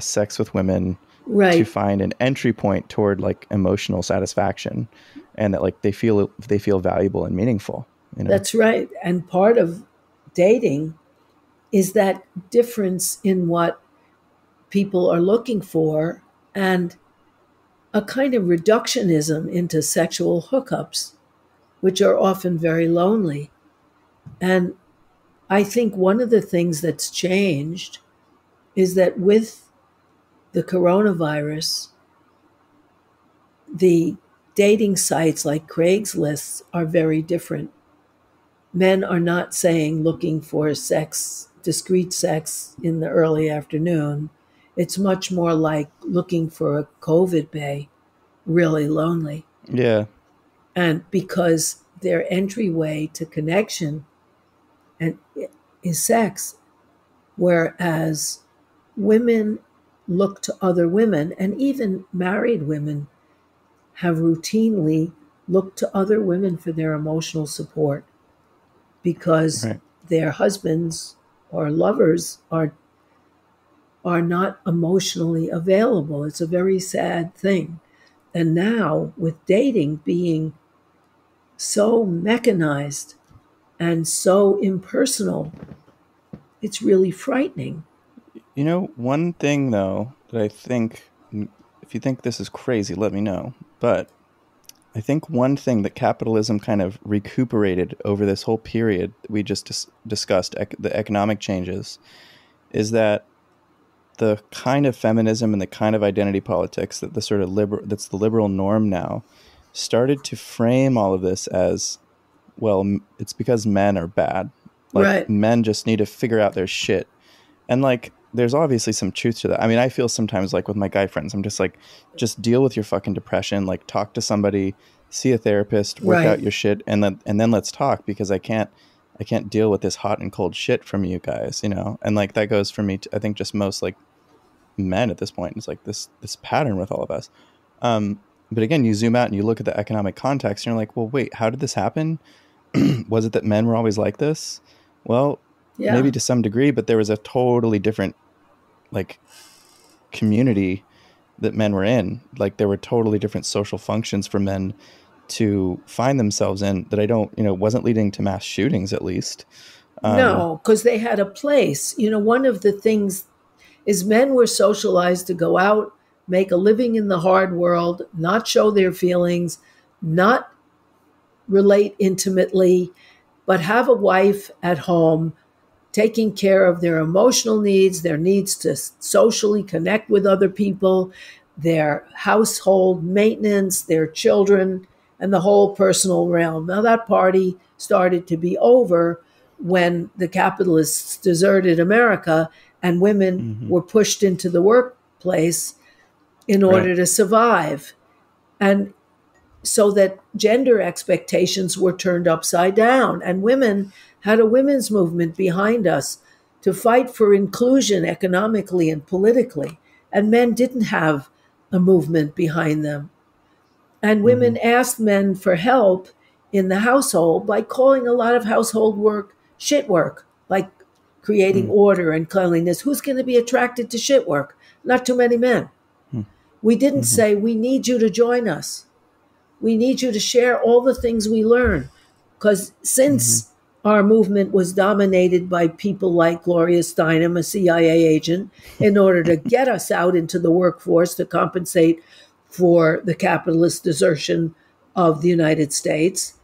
sex with women, to find an entry point toward like emotional satisfaction, and that like they feel valuable and meaningful. That's right. And part of dating is that difference in what people are looking for, and a kind of reductionism into sexual hookups, which are often very lonely. And I think one of the things that's changed is that with the coronavirus, the dating sites like Craigslist are very different. Men are not looking for sex, discreet sex in the early afternoon. It's much more like looking for a COVID bae, really lonely. Yeah. And because their entryway to connection is sex, whereas women look to other women, and even married women have routinely looked to other women for their emotional support, because their husbands or lovers are not emotionally available. It's a very sad thing. And now with dating being so mechanized and so impersonal, it's really frightening. One thing though that I think, if you think this is crazy, let me know. But I think one thing that capitalism kind of recuperated over this whole period that we just discussed, the economic changes, is that the kind of feminism and the kind of identity politics that that's the liberal norm now, started to frame all of this as, well, it's because men are bad. Like men just need to figure out their shit. And like there's obviously some truth to that. I mean, I feel sometimes like with my guy friends, I'm just like, just deal with your fucking depression, like talk to somebody, see a therapist, work out your shit, and then let's talk, because I can't deal with this hot and cold shit from you guys, you know? And like that goes for me to, I think, just most like men at this point. It's like this pattern with all of us. But again, you zoom out and you look at the economic context and you're like, well, wait, how did this happen? Was it that men were always like this? Well, maybe to some degree, but there was a totally different like community that men were in. Like there were totally different social functions for men to find themselves in that I don't, wasn't leading to mass shootings, at least. No, because they had a place. One of the things is men were socialized to go out, make a living in the hard world, not show their feelings, not relate intimately, but have a wife at home taking care of their emotional needs, their needs to socially connect with other people, their household maintenance, their children, and the whole personal realm. Now that party started to be over when the capitalists deserted America and women were pushed into the workplace in order to survive. And so that gender expectations were turned upside down, and women had a women's movement behind us to fight for inclusion economically and politically. And men didn't have a movement behind them. And women asked men for help in the household by calling a lot of household work shit work, like creating order and cleanliness. Who's going to be attracted to shit work? Not too many men. We didn't say, we need you to join us. We need you to share all the things we learn. Because since our movement was dominated by people like Gloria Steinem, a CIA agent, in order to get us out into the workforce to compensate for the capitalist desertion of the United States,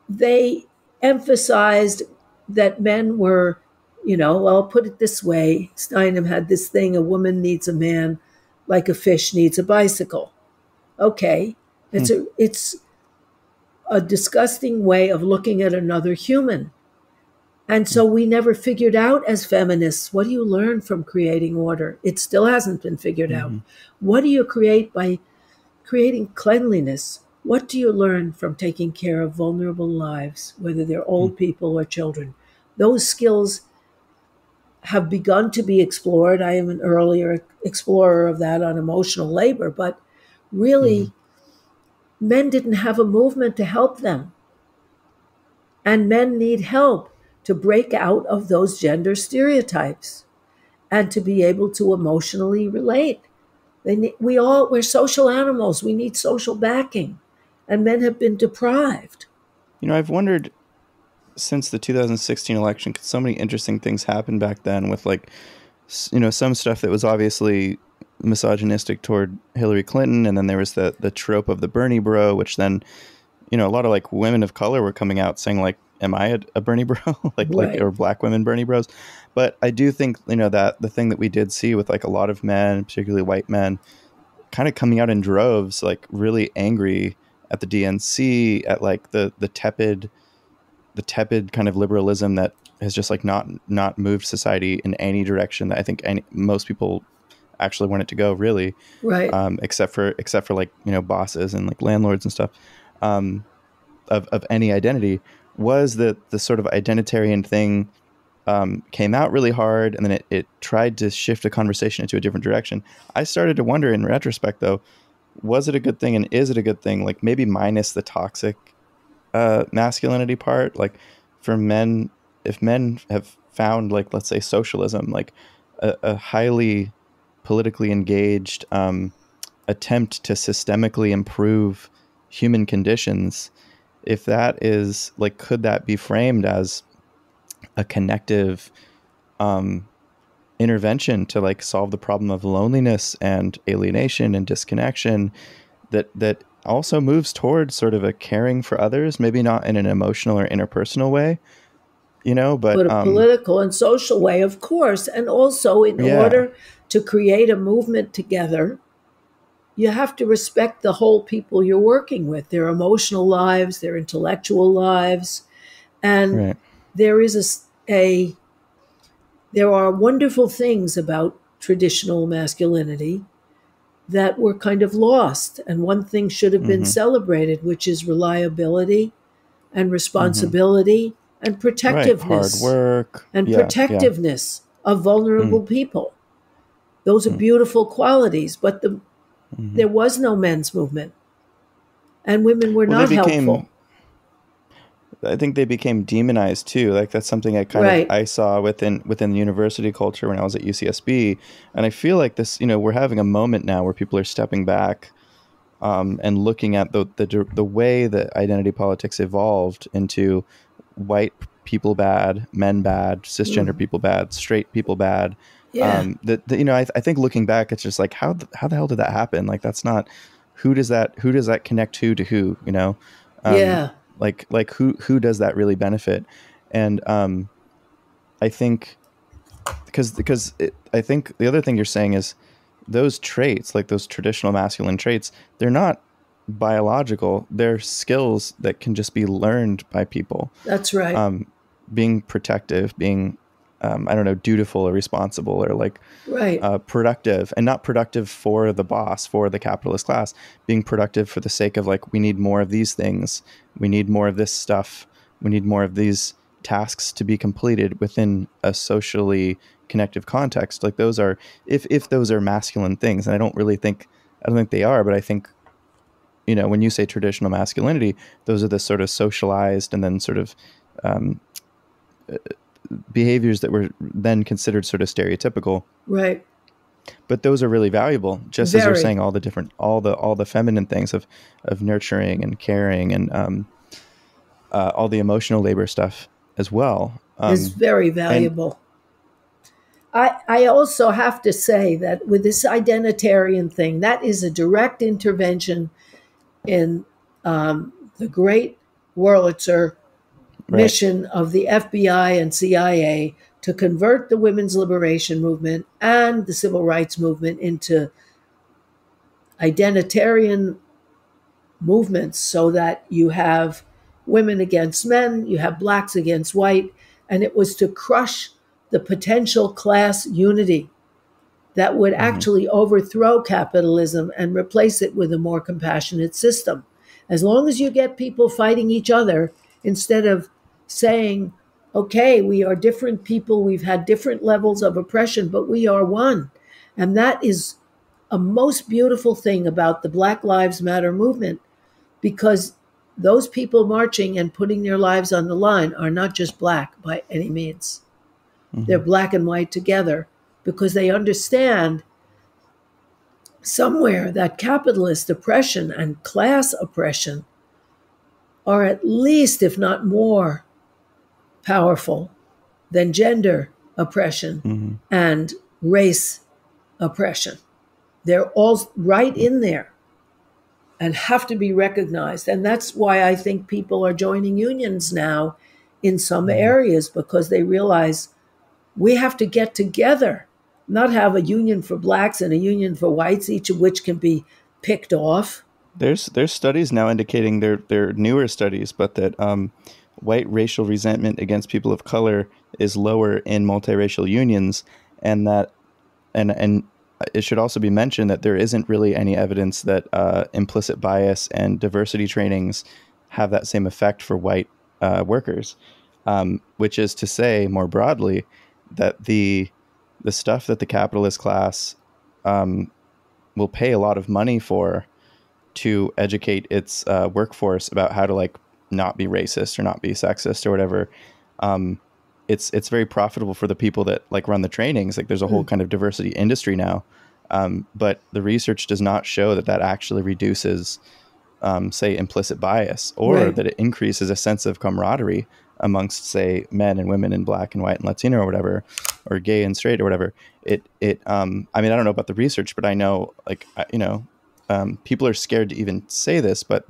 they emphasized that men were, I'll put it this way. Steinem had this thing, a woman needs a man like a fish needs a bicycle. Okay. It's a disgusting way of looking at another human. And so we never figured out as feminists, what do you learn from creating order? It still hasn't been figured out. What do you create by creating cleanliness? What do you learn from taking care of vulnerable lives, whether they're old people or children? Those skills have begun to be explored. I am an earlier explorer of that on emotional labor, but really, men didn't have a movement to help them. And men need help to break out of those gender stereotypes and to be able to emotionally relate. We're social animals. We need social backing. And men have been deprived. I've wondered since the 2016 election, because so many interesting things happened back then with some stuff that was obviously misogynistic toward Hillary Clinton. And then there was the trope of the Bernie bro, which then, a lot of like women of color were coming out saying like, am I a Bernie bro? Or black women Bernie bros. But I do think, that the thing that we did see with like a lot of men, particularly white men, kind of coming out in droves, like really angry at the DNC, at like the tepid kind of liberalism that has just like not moved society in any direction that I think most people actually want it to go, really, right? Except for like bosses and like landlords and stuff of any identity. Was the sort of identitarian thing came out really hard, and then it tried to shift the conversation into a different direction. I started to wonder in retrospect, though, was it a good thing, and is it a good thing? Like maybe minus the toxic masculinity part, like for men, if men have found like, let's say socialism, like a highly politically engaged attempt to systemically improve human conditions, if that is like, could that be framed as a connective intervention to like solve the problem of loneliness and alienation and disconnection that also moves towards sort of a caring for others, maybe not in an emotional or interpersonal way, but a political and social way, of course. And also in order to create a movement together, you have to respect the whole people you're working with, their emotional lives, their intellectual lives. And there is there are wonderful things about traditional masculinity that were kind of lost. And one thing should have been celebrated, which is reliability and responsibility and protectiveness. Right. Hard work. And protectiveness of vulnerable people. Those are beautiful qualities, but there was no men's movement. And women were not helpful. I think they became demonized too. Like that's something I saw within the university culture when I was at UCSB. And I feel like this, we're having a moment now where people are stepping back and looking at the way that identity politics evolved into white people bad, men bad, cisgender people bad, straight people bad. Yeah. I think looking back, it's just like how the hell did that happen? Like that's not who does that connect to who? Like who does that really benefit? And I think because I think the other thing you're saying is those traits, like those traditional masculine traits, they're not biological. They're skills that can just be learned by people. That's right. Being protective, being dutiful or responsible or like productive, and not productive for the boss, for the capitalist class, being productive for the sake of like, we need more of these things. We need more of this stuff. We need more of these tasks to be completed within a socially connective context. Like those are, if those are masculine things, and I don't think they are, but I think, when you say traditional masculinity, those are the sort of socialized and then sort of, behaviors that were then considered sort of stereotypical. Right. But those are really valuable, just as you're saying, all the feminine things of nurturing and caring and all the emotional labor stuff as well. Is very valuable. I also have to say that with this identitarian thing, that is a direct intervention in the great Wurlitzer mission of the FBI and CIA to convert the women's liberation movement and the civil rights movement into identitarian movements, so that you have women against men, you have blacks against white, and it was to crush the potential class unity that would actually overthrow capitalism and replace it with a more compassionate system. As long as you get people fighting each other, instead of saying, okay, we are different people, we've had different levels of oppression, but we are one. And that is a most beautiful thing about the Black Lives Matter movement, because those people marching and putting their lives on the line are not just black by any means. They're black and white together, because they understand somewhere that capitalist oppression and class oppression are at least, if not more, powerful than gender oppression and race oppression. They're all right in there and have to be recognized. And that's why I think people are joining unions now in some areas, because they realize we have to get together, not have a union for blacks and a union for whites, each of which can be picked off. There's studies now indicating, they're newer studies, but that white racial resentment against people of color is lower in multiracial unions, and that and it should also be mentioned that there isn't really any evidence that implicit bias and diversity trainings have that same effect for white workers, which is to say, more broadly, that the stuff that the capitalist class will pay a lot of money for to educate its workforce about how to like not be racist or not be sexist or whatever. It's very profitable for the people that like run the trainings. Like there's a whole kind of diversity industry now. But the research does not show that actually reduces, say, implicit bias, or that it increases a sense of camaraderie amongst, say, men and women and black and white and Latino or whatever, or gay and straight or whatever. I mean, I don't know about the research, but I know, like, people are scared to even say this, but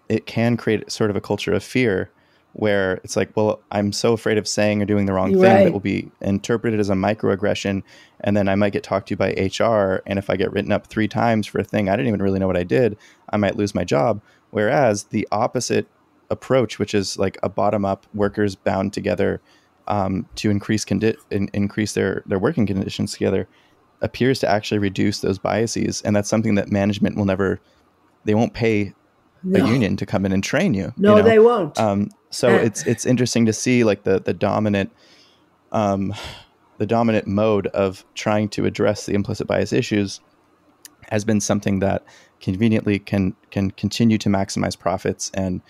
it can create sort of a culture of fear where it's like, well, I'm so afraid of saying or doing the wrong thing that will be interpreted as a microaggression. And then I might get talked to by HR. And if I get written up 3 times for a thing I didn't even really know what I did, I might lose my job. Whereas the opposite approach, which is like a bottom up, workers bound together to increase their working conditions together appears to actually reduce those biases. And that's something that management they won't pay a union to come in and train you. No, they won't. So it's interesting to see like the dominant mode of trying to address the implicit bias issues has been something that conveniently can continue to maximize profits and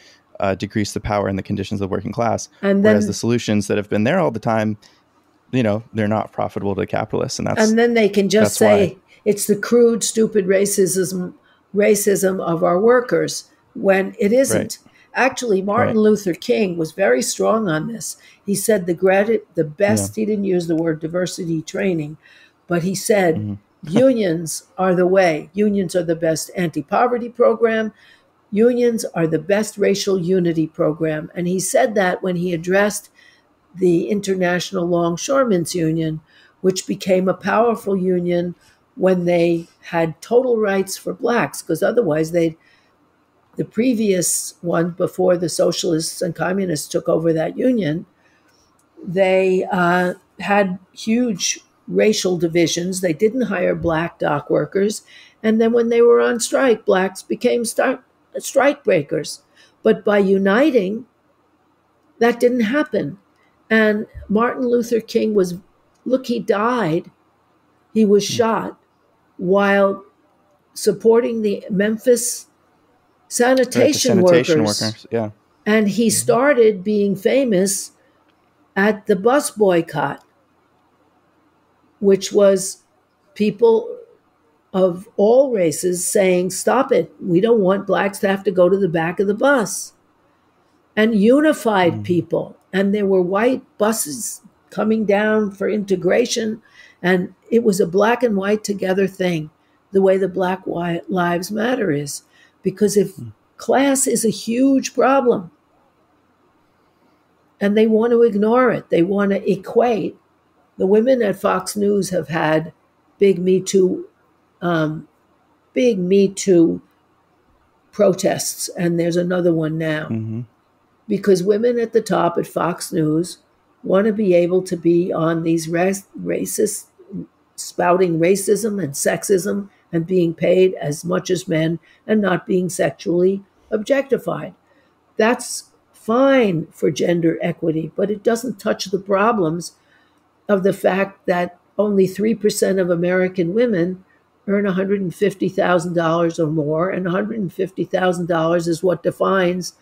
decrease the power and the conditions of the working class. Whereas the solutions that have been there all the time, they're not profitable to capitalists. And then they can just say it's the crude, stupid racism of our workers when it isn't. Right. Actually, Martin Luther King was very strong on this. He said the best, he didn't use the word diversity training, but he said unions are the way. Unions are the best anti-poverty program. Unions are the best racial unity program. And he said that when he addressed the International Longshoremen's Union, which became a powerful union when they had total rights for blacks, because otherwise the previous one, before the socialists and communists took over that union, they had huge racial divisions. They didn't hire black dock workers. And then when they were on strike, blacks became strike breakers. But by uniting, that didn't happen. And Martin Luther King he died. He was shot while supporting the Memphis sanitation workers. Yeah. And he started being famous at the bus boycott, which was people of all races saying, stop it. We don't want blacks to have to go to the back of the bus. And unified people. And there were white buses coming down for integration. And it was a black and white together thing, the way the Black Lives Matter is. Because if class is a huge problem, and they want to ignore it, they want to equate. The women at Fox News have had big Me Too protests, and there's another one now. Because women at the top at Fox News want to be able to be on these racist, spouting racism and sexism and being paid as much as men and not being sexually objectified. That's fine for gender equity, but it doesn't touch the problems of the fact that only 3% of American women earn $150,000 or more, and $150,000 is what defines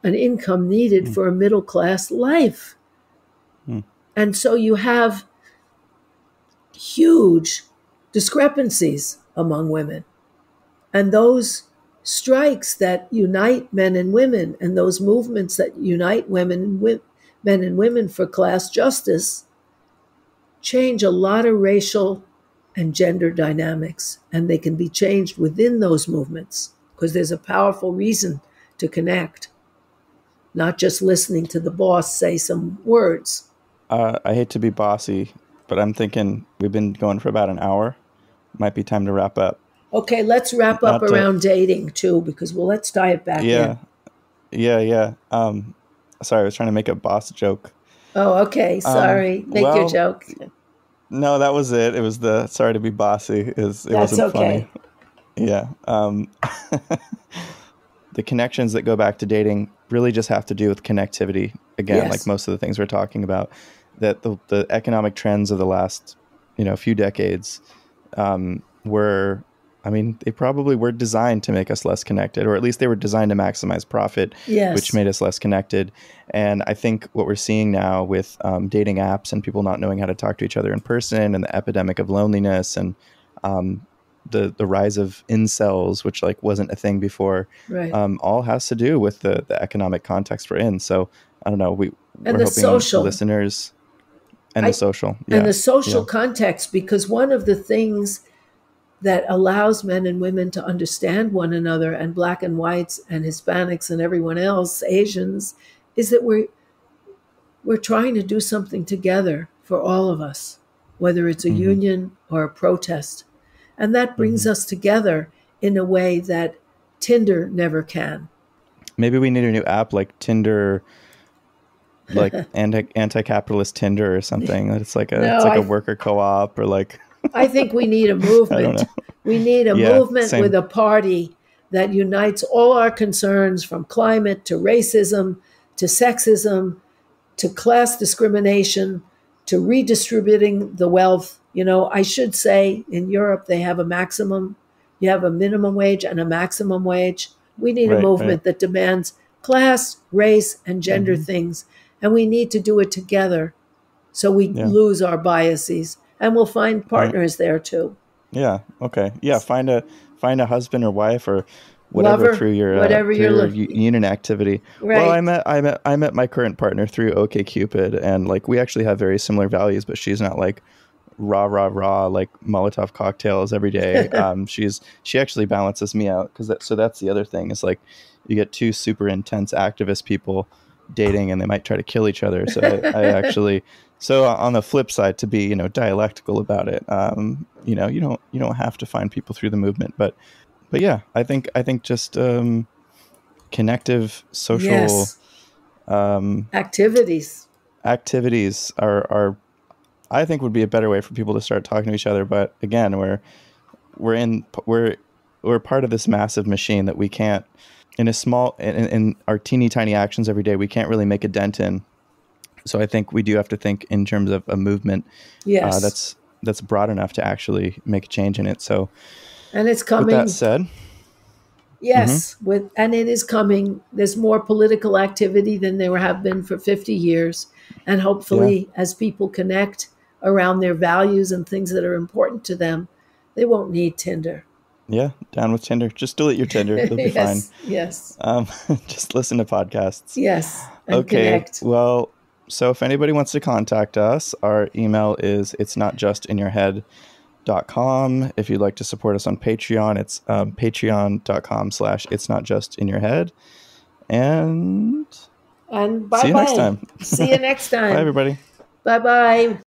an income needed for a middle-class life. And so you have huge discrepancies among women. And those strikes that unite men and women, and those movements that unite men and women for class justice, change a lot of racial and gender dynamics. And they can be changed within those movements because there's a powerful reason to connect. Not just listening to the boss say some words. I hate to be bossy, but I'm thinking we've been going for about an hour. Might be time to wrap up. Okay, let's wrap up around dating too, because let's tie it back in. Yeah. Sorry, I was trying to make a boss joke. Oh, okay. Sorry. Make your joke. No, that was it. It was the sorry to be bossy. It wasn't okay. Funny. Yeah. The connections that go back to dating really just have to do with connectivity. Again, like most of the things we're talking about, that the economic trends of the last, few decades they probably were designed to make us less connected, or at least they were designed to maximize profit, which made us less connected. And I think what we're seeing now with dating apps and people not knowing how to talk to each other in person, and the epidemic of loneliness, and the rise of incels, which wasn't a thing before, all has to do with the economic context we're in. So I don't know. We're hoping social listeners and the social context, because one of the things that allows men and women to understand one another, and black and whites and Hispanics and everyone else, Asians, is that we're trying to do something together for all of us, whether it's a union or a protest. And that brings us together in a way that Tinder never can. Maybe we need a new app like Tinder like anti-capitalist Tinder or something. That it's like No, a worker co-op or like. I think we need a movement. I don't know. We need a Yeah, movement same. with a party that unites all our concerns, from climate to racism to sexism to class discrimination to redistributing the wealth. You know, I should say in Europe they have you have a minimum wage and a maximum wage. We need a movement that demands class, race, and gender things, and we need to do it together so we lose our biases, and we'll find partners there too. Yeah. Okay. Yeah. Find a husband or wife or whatever Lover, through your whatever through you're your looking. union activity. Right. Well, I met my current partner through OkCupid, and like we actually have very similar values, but she's not like rah like Molotov cocktails every day. She actually balances me out so that's the other thing is like you get two super intense activist people dating and they might try to kill each other. So I actually. So on the flip side, to be dialectical about it, you don't have to find people through the movement, but yeah, I think just connective social activities are I think would be a better way for people to start talking to each other. But again, we're part of this massive machine that we can't in our teeny tiny actions every day we can't really make a dent in. So I think we do have to think in terms of a movement that's broad enough to actually make a change in it. So, and it's coming. With that said, yes, and it is coming. There's more political activity than there have been for 50 years, and hopefully, as people connect around their values and things that are important to them, they won't need Tinder. Yeah, down with Tinder. Just delete your Tinder; it'll be fine. Yes. Just listen to podcasts. Yes. And connect. Well. So if anybody wants to contact us, our email is itsnotjustinyourhead.com. If you'd like to support us on Patreon, it's patreon.com/itsnotjustinyourhead. And bye-bye. See you next time. See you next time. Bye, everybody. Bye-bye.